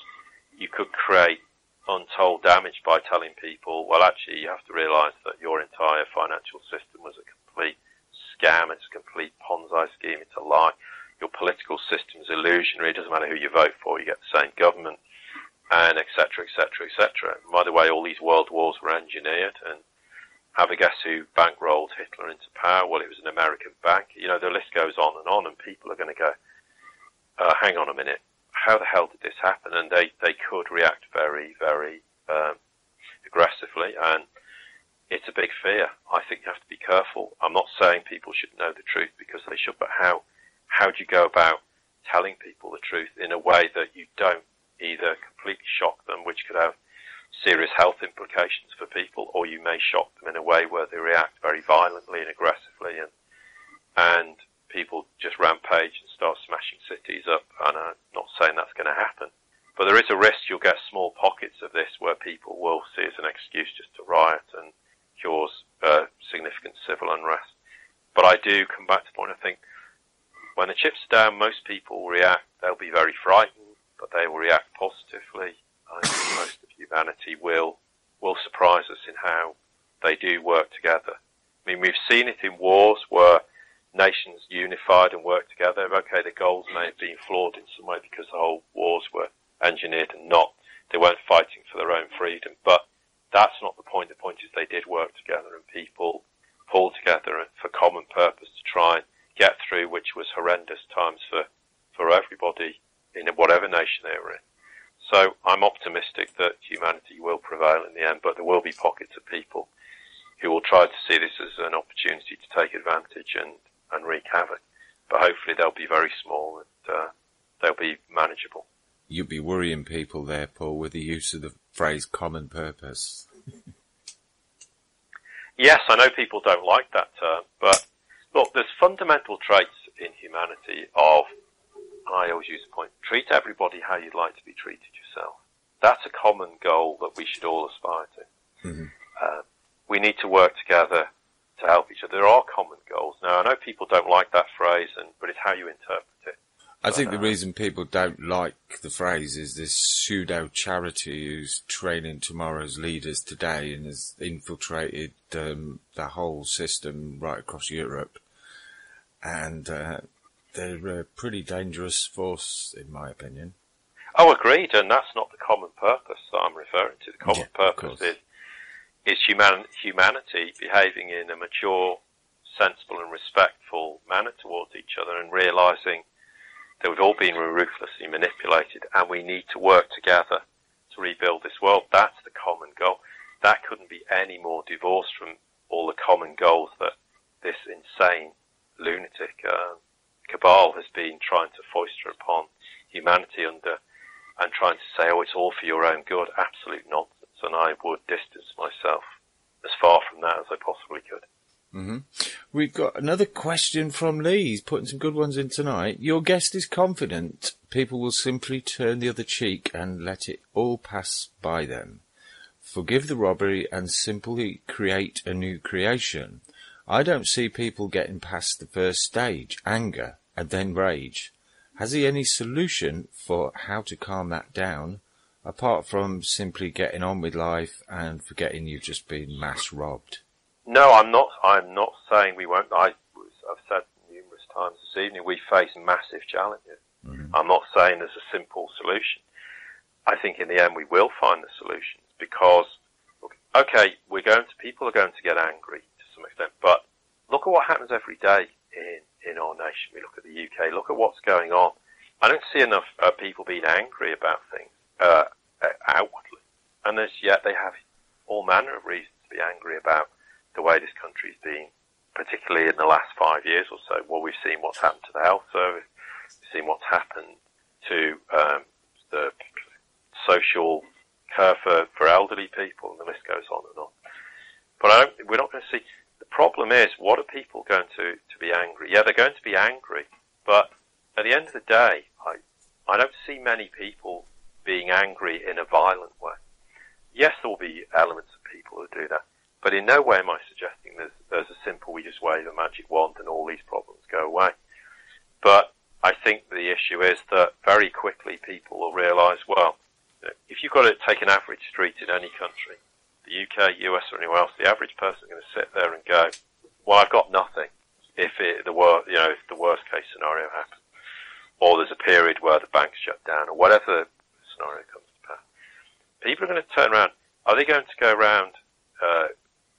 you could create untold damage by telling people, well, actually, you have to realise that your entire financial system was a complete scam, it's a complete Ponzi scheme, it's a lie. Your political system is illusionary, it doesn't matter who you vote for, you get the same government, and et cetera, et cetera, et cetera. By the way, all these world wars were engineered, and have a guess who bankrolled Hitler into power? Well, it was an American bank. You know, the list goes on, and people are going to go, hang on a minute, how the hell did this happen? And they could react very, very aggressively, and it's a big fear. I think you have to be careful. I'm not saying people should know the truth, because they should, but how do you go about telling people the truth in a way that you don't either completely shock them, which could have serious health implications for people, or you may shock them in a way where they react very violently and aggressively, and people just rampage and start smashing cities up. And I'm not saying that's going to happen, but there is a risk you'll get small pockets of this where people will see it as an excuse just to riot and cause significant civil unrest. But I do come back to the point, I think, when the chips are down, most people react. They'll be very frightened, but they will react positively. I think most of humanity will surprise us in how they do work together. I mean, we've seen it in wars where nations unified and worked together. Okay, the goals may have been flawed in some way because the whole wars were engineered and they weren't fighting for their own freedom. But that's not the point. The point is they did work together, and people pulled together for common purpose to try and get through, which was horrendous times for everybody in whatever nation they were in. So I'm optimistic that humanity will prevail in the end, but there will be pockets of people who will try to see this as an opportunity to take advantage and wreak havoc. But hopefully they'll be very small and they'll be manageable. You'd be worrying people there, Paul, with the use of the phrase common purpose. Yes, I know people don't like that term, but look, there's fundamental traits in humanity of, I always use the point, treat everybody how you'd like to be treated yourself. That's a common goal that we should all aspire to. Mm-hmm. We need to work together to help each other. There are common goals. Now, I know people don't like that phrase, but it's how you interpret it. I think the reason people don't like the phrase is this pseudo-charity who's training tomorrow's leaders today and has infiltrated the whole system right across Europe. And they're a pretty dangerous force, in my opinion. Oh, agreed, and that's not the common purpose that I'm referring to. The common purpose is is humanity behaving in a mature, sensible and respectful manner towards each other, and realising that we've all been ruthlessly manipulated and we need to work together to rebuild this world. That's the common goal. That couldn't be any more divorced from all the common goals that this insane lunatic cabal has been trying to foster upon humanity under, and trying to say, oh, it's all for your own good. Absolute nonsense. And I would distance myself as far from that as I possibly could. Mm-hmm. We've got another question from Lee. He's putting some good ones in tonight. Your guest is confident people will simply turn the other cheek and let it all pass by them. Forgive the robbery and simply create a new creation. I don't see people getting past the first stage, anger, and then rage. Has he any solution for how to calm that down, apart from simply getting on with life and forgetting you've just been mass robbed? No, I'm not saying we won't. I've said numerous times this evening, we face massive challenges. Mm-hmm. I'm not saying there's a simple solution. I think in the end we will find the solutions, because, okay, people are going to get angry to some extent, but look at what happens every day in our nation. We look at the UK, look at what's going on. I don't see enough people being angry about things outwardly, and yet they have all manner of reasons to be angry about the way this country's been, particularly in the last 5 years or so. Well, we've seen what's happened to the health service, we've seen what's happened to the social care for elderly people, and the list goes on and on. But we're not going to see. The problem is, what are people going to be angry? Yeah, they're going to be angry, but at the end of the day, I don't see many people being angry in a violent way. Yes, there will be elements of people who do that, but in no way am I suggesting there's a simple, we just wave a magic wand and all these problems go away. But I think the issue is that very quickly people will realise, well, if you've got to take an average street in any country, the UK, US or anywhere else, the average person is going to sit there and go, well, I've got nothing if the worst case scenario happens. Or there's a period where the banks shut down, or whatever scenario comes to pass. People are going to turn around. Are they going to go around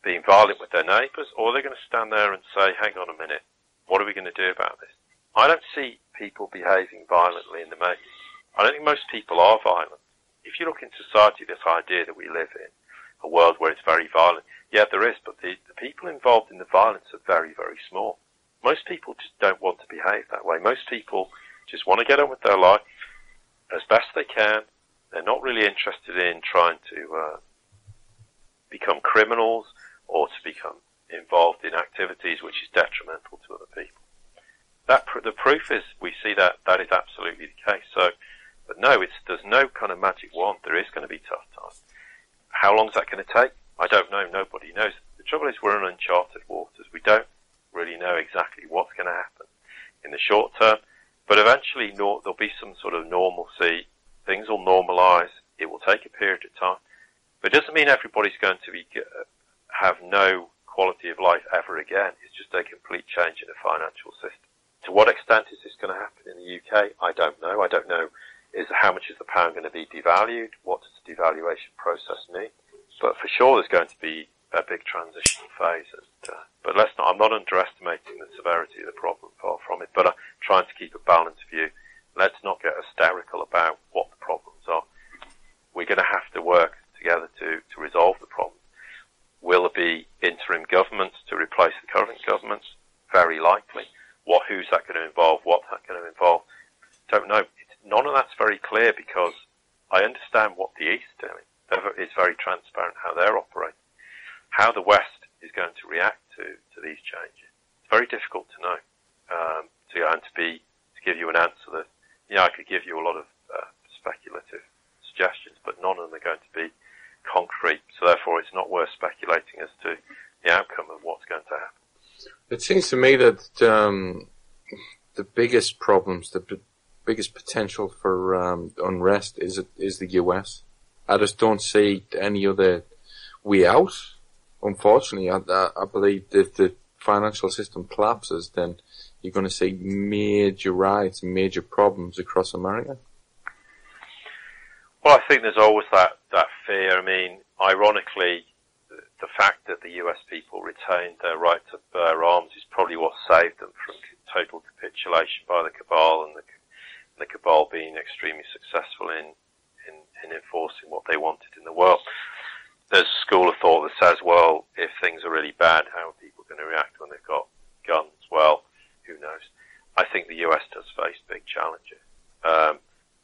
being violent with their neighbours, or are they going to stand there and say, hang on a minute, what are we going to do about this? I don't see people behaving violently in the main. I don't think most people are violent. If you look in society, this idea that we live in a world where it's very violent, yeah, there is, but the people involved in the violence are very, very small. Most people just don't want to behave that way. Most people just want to get on with their life as best they can. They're not really interested in trying to become criminals or to become involved in activities which is detrimental to other people. The proof is we see that is absolutely the case. So, but no, there's no kind of magic wand. There is going to be tough times. How long is that going to take? I don't know. Nobody knows. The trouble is we're in uncharted waters. We don't really know exactly what's going to happen in the short term. But eventually there'll be some sort of normalcy. Things will normalise. It will take a period of time. But it doesn't mean everybody's going to have no quality of life ever again. It's just a complete change in the financial system. To what extent is this going to happen in the UK? I don't know. I don't know how much is the pound going to be devalued? What does the devaluation process mean? But for sure there's going to be a big transitional phase. But I'm not underestimating the severity of the problem, far from it, but I'm trying to keep a balanced view. Let's not get hysterical about what the problems are. We're going to have to work together to resolve the problem. Will there be interim governments to replace the current governments? Very likely. Who's that going to involve? What's that going to involve? Don't know. None of that's very clear, because I understand what the East are doing. It's very transparent how they're operating. How the West is going to react to these changes, it's very difficult to know. To give you an answer that, I could give you a lot of speculative suggestions, but none of them are going to be concrete. So therefore, it's not worth speculating as to the outcome of what's going to happen. It seems to me that the biggest problems, the biggest potential for unrest is the US. I just don't see any other way out. Unfortunately, I believe that if the financial system collapses, then you're going to see major riots, major problems across America. Well, I think there's always that fear. I mean, ironically, the fact that the US people retained their right to bear arms is probably what saved them from total capitulation by the cabal, and the cabal being extremely successful in enforcing what they wanted in the world. There's a school of thought that says, well, if things are really bad, how are people going to react when they've got guns? Well, who knows? I think the US does face big challenges.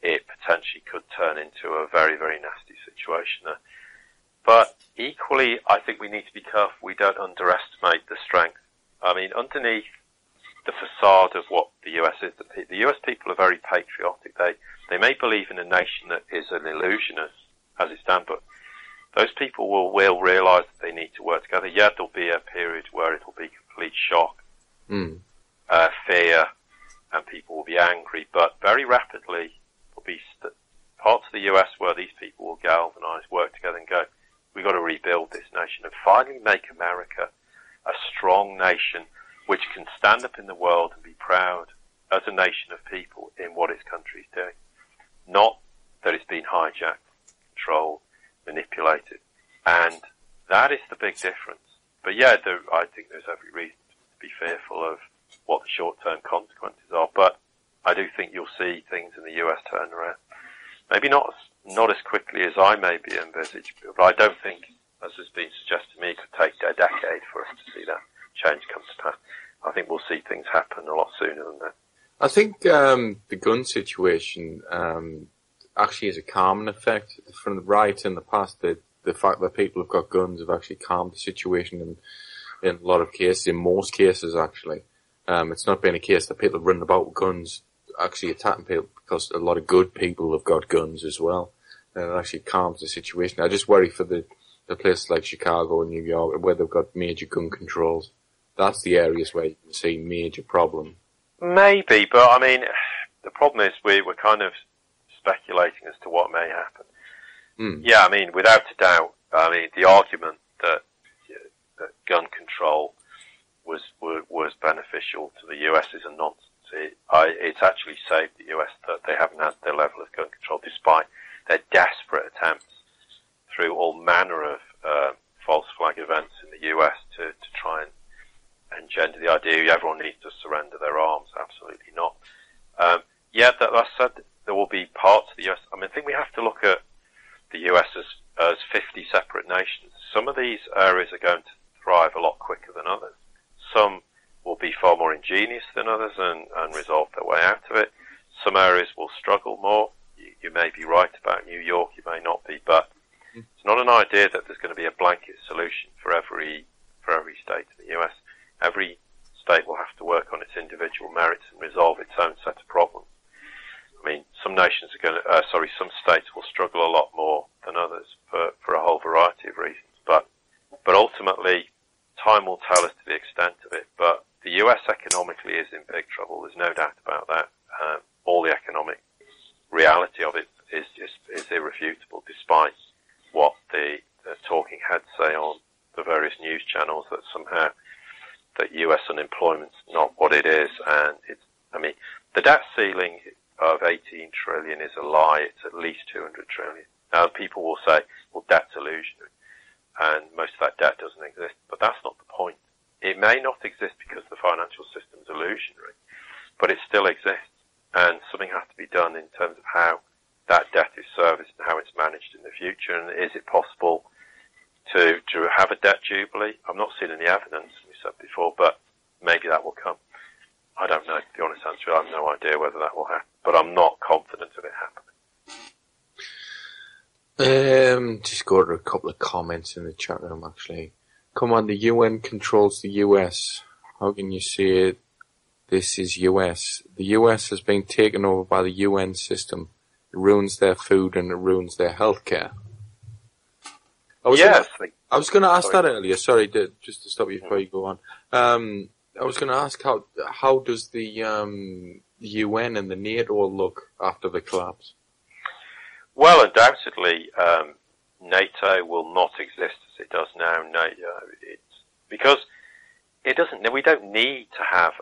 It potentially could turn into a very, very nasty situation there. But equally, I think we need to be careful we don't underestimate the strength. I mean, underneath the facade of what the US is, the US people are very patriotic. They may believe in a nation that is an illusion as it stands, but those people will realise that they need to work together. Yeah, there'll be a period where it'll be complete shock, fear, and people will be angry, but very rapidly there'll be parts of the US where these people will galvanise, work together and go, we've got to rebuild this nation and finally make America a strong nation which can stand up in the world and be proud as a nation of people in what its country is doing. Not that it's been hijacked, controlled, manipulated. And that is the big difference. But yeah, I think there's every reason to be fearful of what the short-term consequences are. But I do think you'll see things in the US turn around. Maybe not as quickly as I maybe envisage, but I don't think, as has been suggested to me, it could take a decade for us to see that change come to pass. I think we'll see things happen a lot sooner than that. I think the gun situation actually has a calming effect. From the riots in the past, the fact that people have got guns have actually calmed the situation in a lot of cases, in most cases actually. It's not been a case that people running about with guns actually attacking people, because a lot of good people have got guns as well. And it actually calms the situation. I just worry for the places like Chicago and New York where they've got major gun controls. That's the areas where you can see major problems. Maybe, but I mean, the problem is we're kind of speculating as to what may happen. Yeah, I mean, without a doubt, I mean, the argument that gun control was beneficial to the US is a nonsense. It's actually saved the US that they haven't had their level of gun control, despite their desperate attempts through all manner of false flag events in the US to try and engender the idea everyone needs to surrender their arms. Absolutely not. Yeah, that said, there will be parts of the US. I mean, I think we have to look at the US as 50 separate nations. Some of these areas are going to thrive a lot quicker than others. Some will be far more ingenious than others and resolve their way out of it. Some areas will struggle more. You may be right about New York, you may not be, but it's not an idea that there's going to be a blanket solution for every state in the US. Every state will have to work on its individual merits and resolve its own set of problems. I mean, some states will struggle a lot more than others for a whole variety of reasons, but ultimately, time will tell us to the extent of it. But the US economically is in big trouble. There's no doubt about that. All the economic reality of it is irrefutable, despite what the talking heads say on the various news channels that somehow that US unemployment's not what it is. And the debt ceiling of 18 trillion is a lie. It's at least 200 trillion. Now people will say, well, debt's illusionary, and most of that debt doesn't exist. But that's not the point. It may not exist because the financial system's illusionary, but it still exists. And something has to be done in terms of how that debt is serviced and how it's managed in the future. And is it possible to have a debt jubilee? I've not seen any evidence, as we said before, but maybe that will come. I don't know. The honest answer, I have no idea whether that will happen, but I'm not confident of it happening. Just go to a couple of comments in the chat room, actually. Come on, the UN controls the US. How can you say this is US? The US has been taken over by the UN system. It ruins their food and it ruins their healthcare. I was going to ask that earlier. Sorry, just to stop you before you go on. I was going to ask how does the UN and the NATO look after the collapse? Well, undoubtedly, NATO will not exist as it does now. Because it doesn't. We don't need to have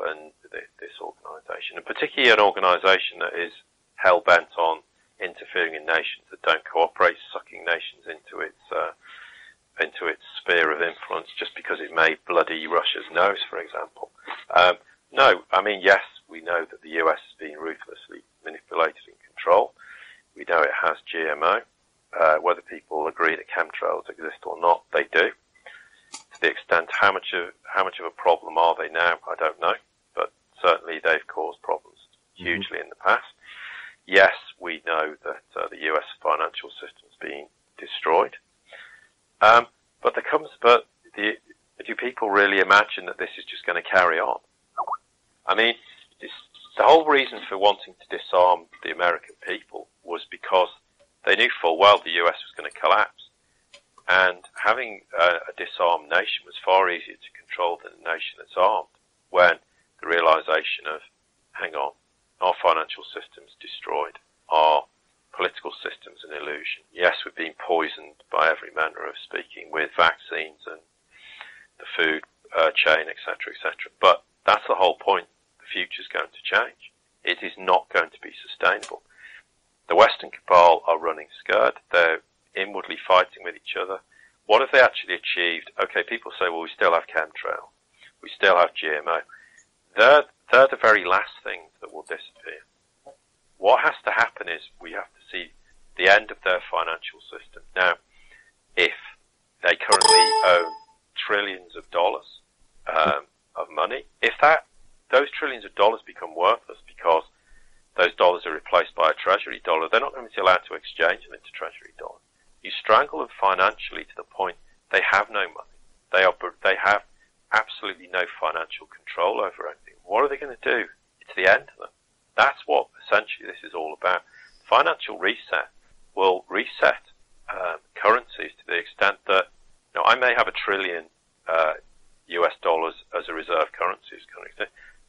this organisation, and particularly an organisation that is hell bent on interfering in nations that don't cooperate, sucking nations into its into its sphere of influence just because it may bloody Russia's nose, for example. No, I mean, yes, we know that the US is being ruthlessly manipulated and controlled. We know it has GMO. Whether people agree that chemtrails exist or not, they do. To the extent, how much of a problem are they now? I don't know, but certainly they've caused problems hugely in the past. Yes, we know that the US financial system's being destroyed. Do people really imagine that this is just going to carry on? I mean, the whole reason for wanting to disarm the American people was because they knew full well the US was going to collapse. And having a disarmed nation was far easier to control than a nation that's armed, when the realization of, hang on, our financial system's destroyed, our political system's an illusion. Yes, we're being poisoned by every manner of speaking with vaccines and the food chain, etc., etc. But that's the whole point. The future's going to change. It is not going to be sustainable. The Western cabal are running scared. They're inwardly fighting with each other. What have they actually achieved? Okay, people say, well, we still have chemtrail. We still have GMO. They're the very last things that will disappear. What has to happen is we have to see the end of their financial system. Now, if they currently own trillions of dollars of money, if those trillions of dollars become worthless because those dollars are replaced by a treasury dollar, they're not going to be allowed to exchange them into treasury dollars. You strangle them financially to the point they have no money. They have absolutely no financial control over anything. What are they going to do? It's the end of them. That's what essentially this is all about. Financial reset will reset currencies to the extent that, I may have $1 trillion US dollars as a reserve currency,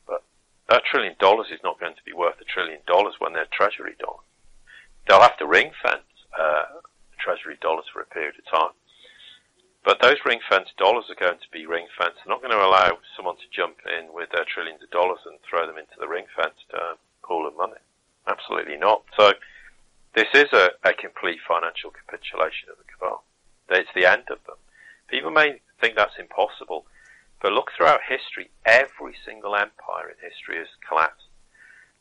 but that $1 trillion is not going to be worth $1 trillion when they're treasury dollars. They'll have to ring fence treasury dollars for a period of time. But those ring-fenced dollars are going to be ring-fenced. They're not going to allow someone to jump in with their trillions of dollars and throw them into the ring-fenced pool of money. Absolutely not. So this is a complete financial capitulation of the cabal. It's the end of them. People may think that's impossible, but look throughout history. Every single empire in history has collapsed.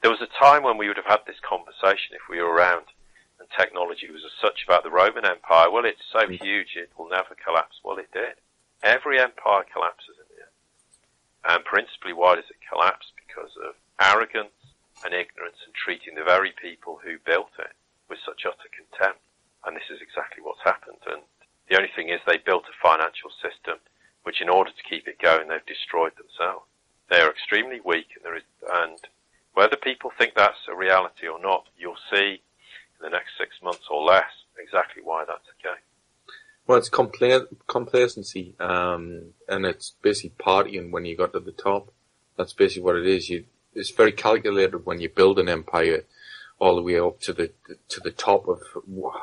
There was a time when we would have had this conversation if we were around and technology was as such about the Roman Empire. Well, it's so huge it will never collapse. Well, it did. Every empire collapses in the end. And principally, why does it collapse? Because of arrogance and ignorance and treating the very people who built it with such utter contempt. And this is exactly what's happened. And the only thing is they built a financial system which, in order to keep it going, they've destroyed themselves. They are extremely weak, and whether people think that's a reality or not, you'll see in the next 6 months or less exactly why that's the case. Well, it's complacency, and it's basically partying when you got to the top. That's basically what it is. It's very calculated when you build an empire all the way up to the top of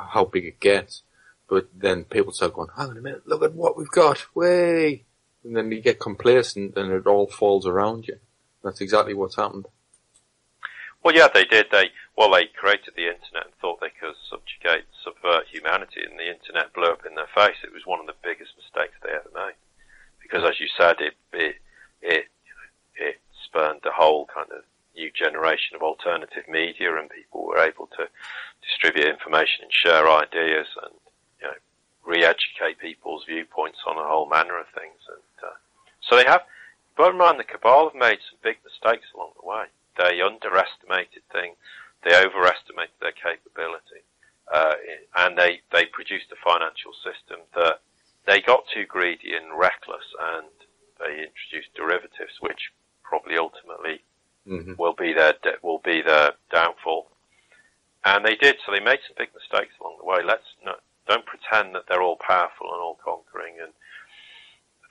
how big it gets. But then people start going, hang on a minute, look at what we've got, way! And then you get complacent and it all falls around you. That's exactly what's happened. Well, yeah, they did. They created the internet and thought they could subvert humanity, and the internet blew up in their face. It was one of the biggest mistakes they ever made, because, as you said, it spurned a whole kind of new generation of alternative media, and people were able to distribute information and share ideas, and re-educate people's viewpoints on a whole manner of things. And so they have. Bear in mind, the cabal have made some big mistakes along the way. They underestimated things. They overestimated their capability. And they produced a financial system that they got too greedy and reckless, and they introduced derivatives, which probably ultimately will be their downfall. And they did. So they made some big mistakes along the way. Don't pretend that they're all powerful and all conquering and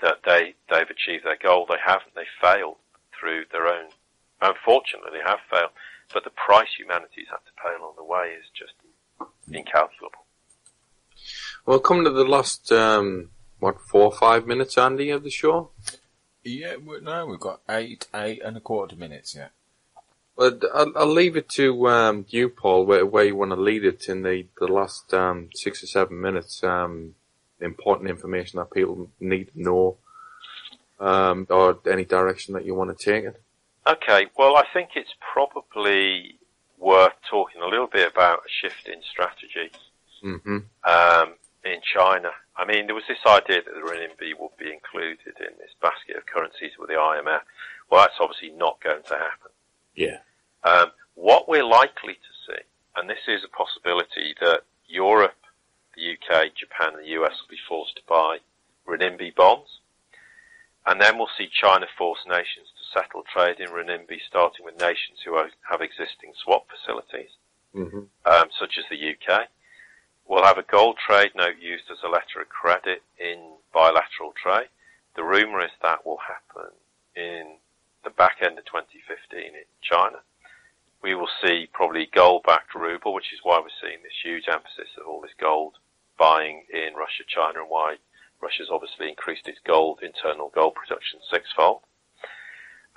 that they've achieved their goal. They haven't. They failed through their own. Unfortunately, they have failed. But the price humanity's had to pay along the way is just incalculable. Well, coming to the last, 4 or 5 minutes, Andy, of the show? Yeah, we've got 8 and a quarter minutes, yeah. Well, I'll leave it to you, Paul, where you want to lead it in the last 6 or 7 minutes. important information that people need to know, or any direction that you want to take it? Okay, well, I think it's probably worth talking a little bit about a shift in strategy in China. I mean, there was this idea that the renminbi would be included in this basket of currencies with the IMF. Well, that's obviously not going to happen. Yeah. What we're likely to see, and this is a possibility, that Europe, the UK, Japan and the US will be forced to buy renminbi bonds. And then we'll see China force nations to settle trade in renminbi, starting with nations who have existing swap facilities, such as the UK. We'll have a gold trade note used as a letter of credit in bilateral trade. The rumour is that will happen in the back end of 2015 in China. We will see probably gold-backed ruble, which is why we're seeing this huge emphasis of all this gold buying in Russia, China, and why Russia's obviously increased its internal gold production sixfold.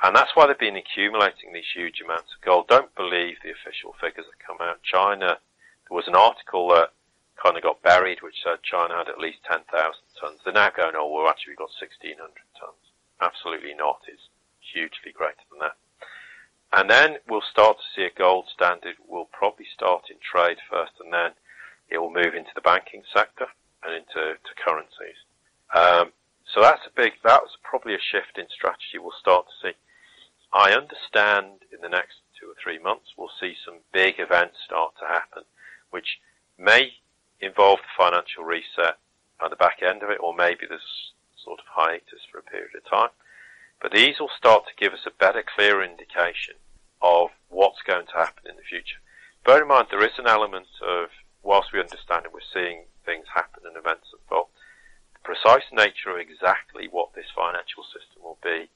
And that's why they've been accumulating these huge amounts of gold. Don't believe the official figures that come out. China, there was an article that kind of got buried which said China had at least 10,000 tons. They're now going, oh, well, actually we've got 1,600 tons. Absolutely not. It's hugely greater than that. And then we'll start to see a gold standard. We'll probably start in trade first, and then it will move into the banking sector and into currencies. So that was probably a shift in strategy we'll start to see. I understand in the next 2 or 3 months we'll see some big events start to happen, which may involve the financial reset at the back end of it, or maybe there's sort of hiatus for a period of time. But these will start to give us a better, clearer indication of what's going to happen in the future. Bear in mind, there is an element of, whilst we understand it, we're seeing things happen and events unfold, the precise nature of exactly what this financial system will be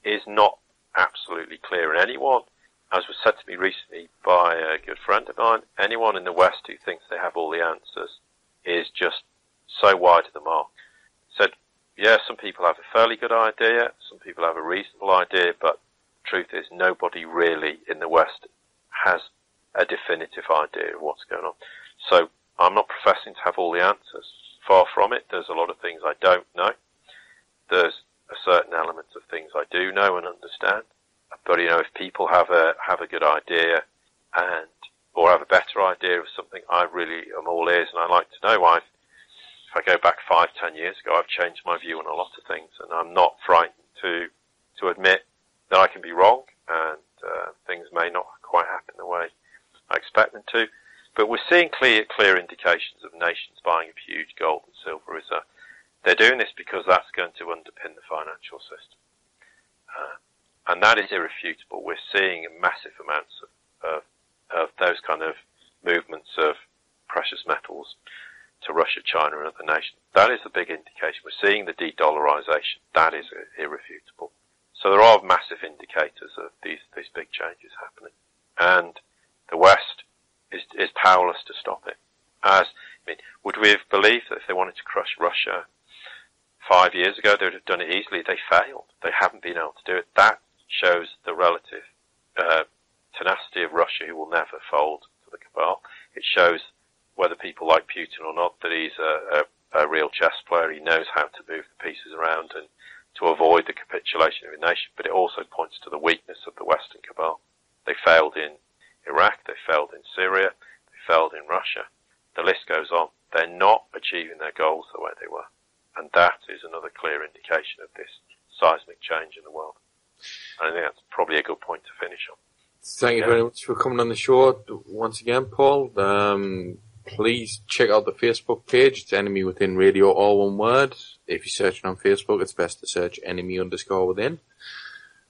is not absolutely clear. And anyone, as was said to me recently by a good friend of mine, anyone in the West who thinks they have all the answers is just so wide of the mark. Said, yeah, some people have a fairly good idea, some people have a reasonable idea, but the truth is nobody really in the West has a definitive idea of what's going on. So I'm not professing to have all the answers. Far from it. There's a lot of things I don't know. There's a certain element of things I do know and understand. But, you know, if people have a good idea or have a better idea of something, I really am all ears, and I like to know. If I go back 5-10 years ago, I've changed my view on a lot of things, and I'm not frightened to admit that I can be wrong, and things may not quite happen the way I expect them to. But we're seeing clear indications of nations buying up huge gold and silver reserve. They're doing this because that's going to underpin the financial system. And that is irrefutable. We're seeing massive amounts of those kind of movements of precious metals to Russia, China and other nations. That is the big indication. We're seeing the de-dollarization. That is irrefutable. So there are massive indicators of these big changes happening. And the West is powerless to stop it. Would we have believed that if they wanted to crush Russia 5 years ago, they would have done it easily? They failed. They haven't been able to do it. That shows the relative tenacity of Russia, who will never fold to the cabal. It shows, whether people like Putin or not, that he's a real chess player. He knows how to move the pieces around and to avoid the capitulation of a nation. But it also points to the weakness of the Western cabal. They failed in Iraq, they failed in Syria, they failed in Russia. The list goes on. They're not achieving their goals the way they were. And that is another clear indication of this seismic change in the world. And I think that's probably a good point to finish on. Thank you very much for coming on the show once again, Paul. Please check out the Facebook page. It's Enemy Within Radio, all one word. If you're searching on Facebook, it's best to search enemy_within.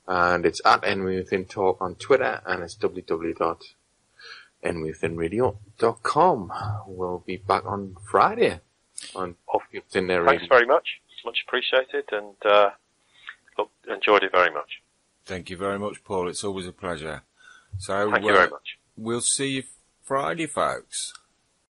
And it's at Enemy Within Talk on Twitter, and it's www.enemywithinradio.com. We'll be back on Friday on Off Within Their Radio. Thanks very much. Much appreciated, and enjoyed it very much. Thank you very much, Paul. It's always a pleasure. So, thank you very much. We'll see you Friday, folks.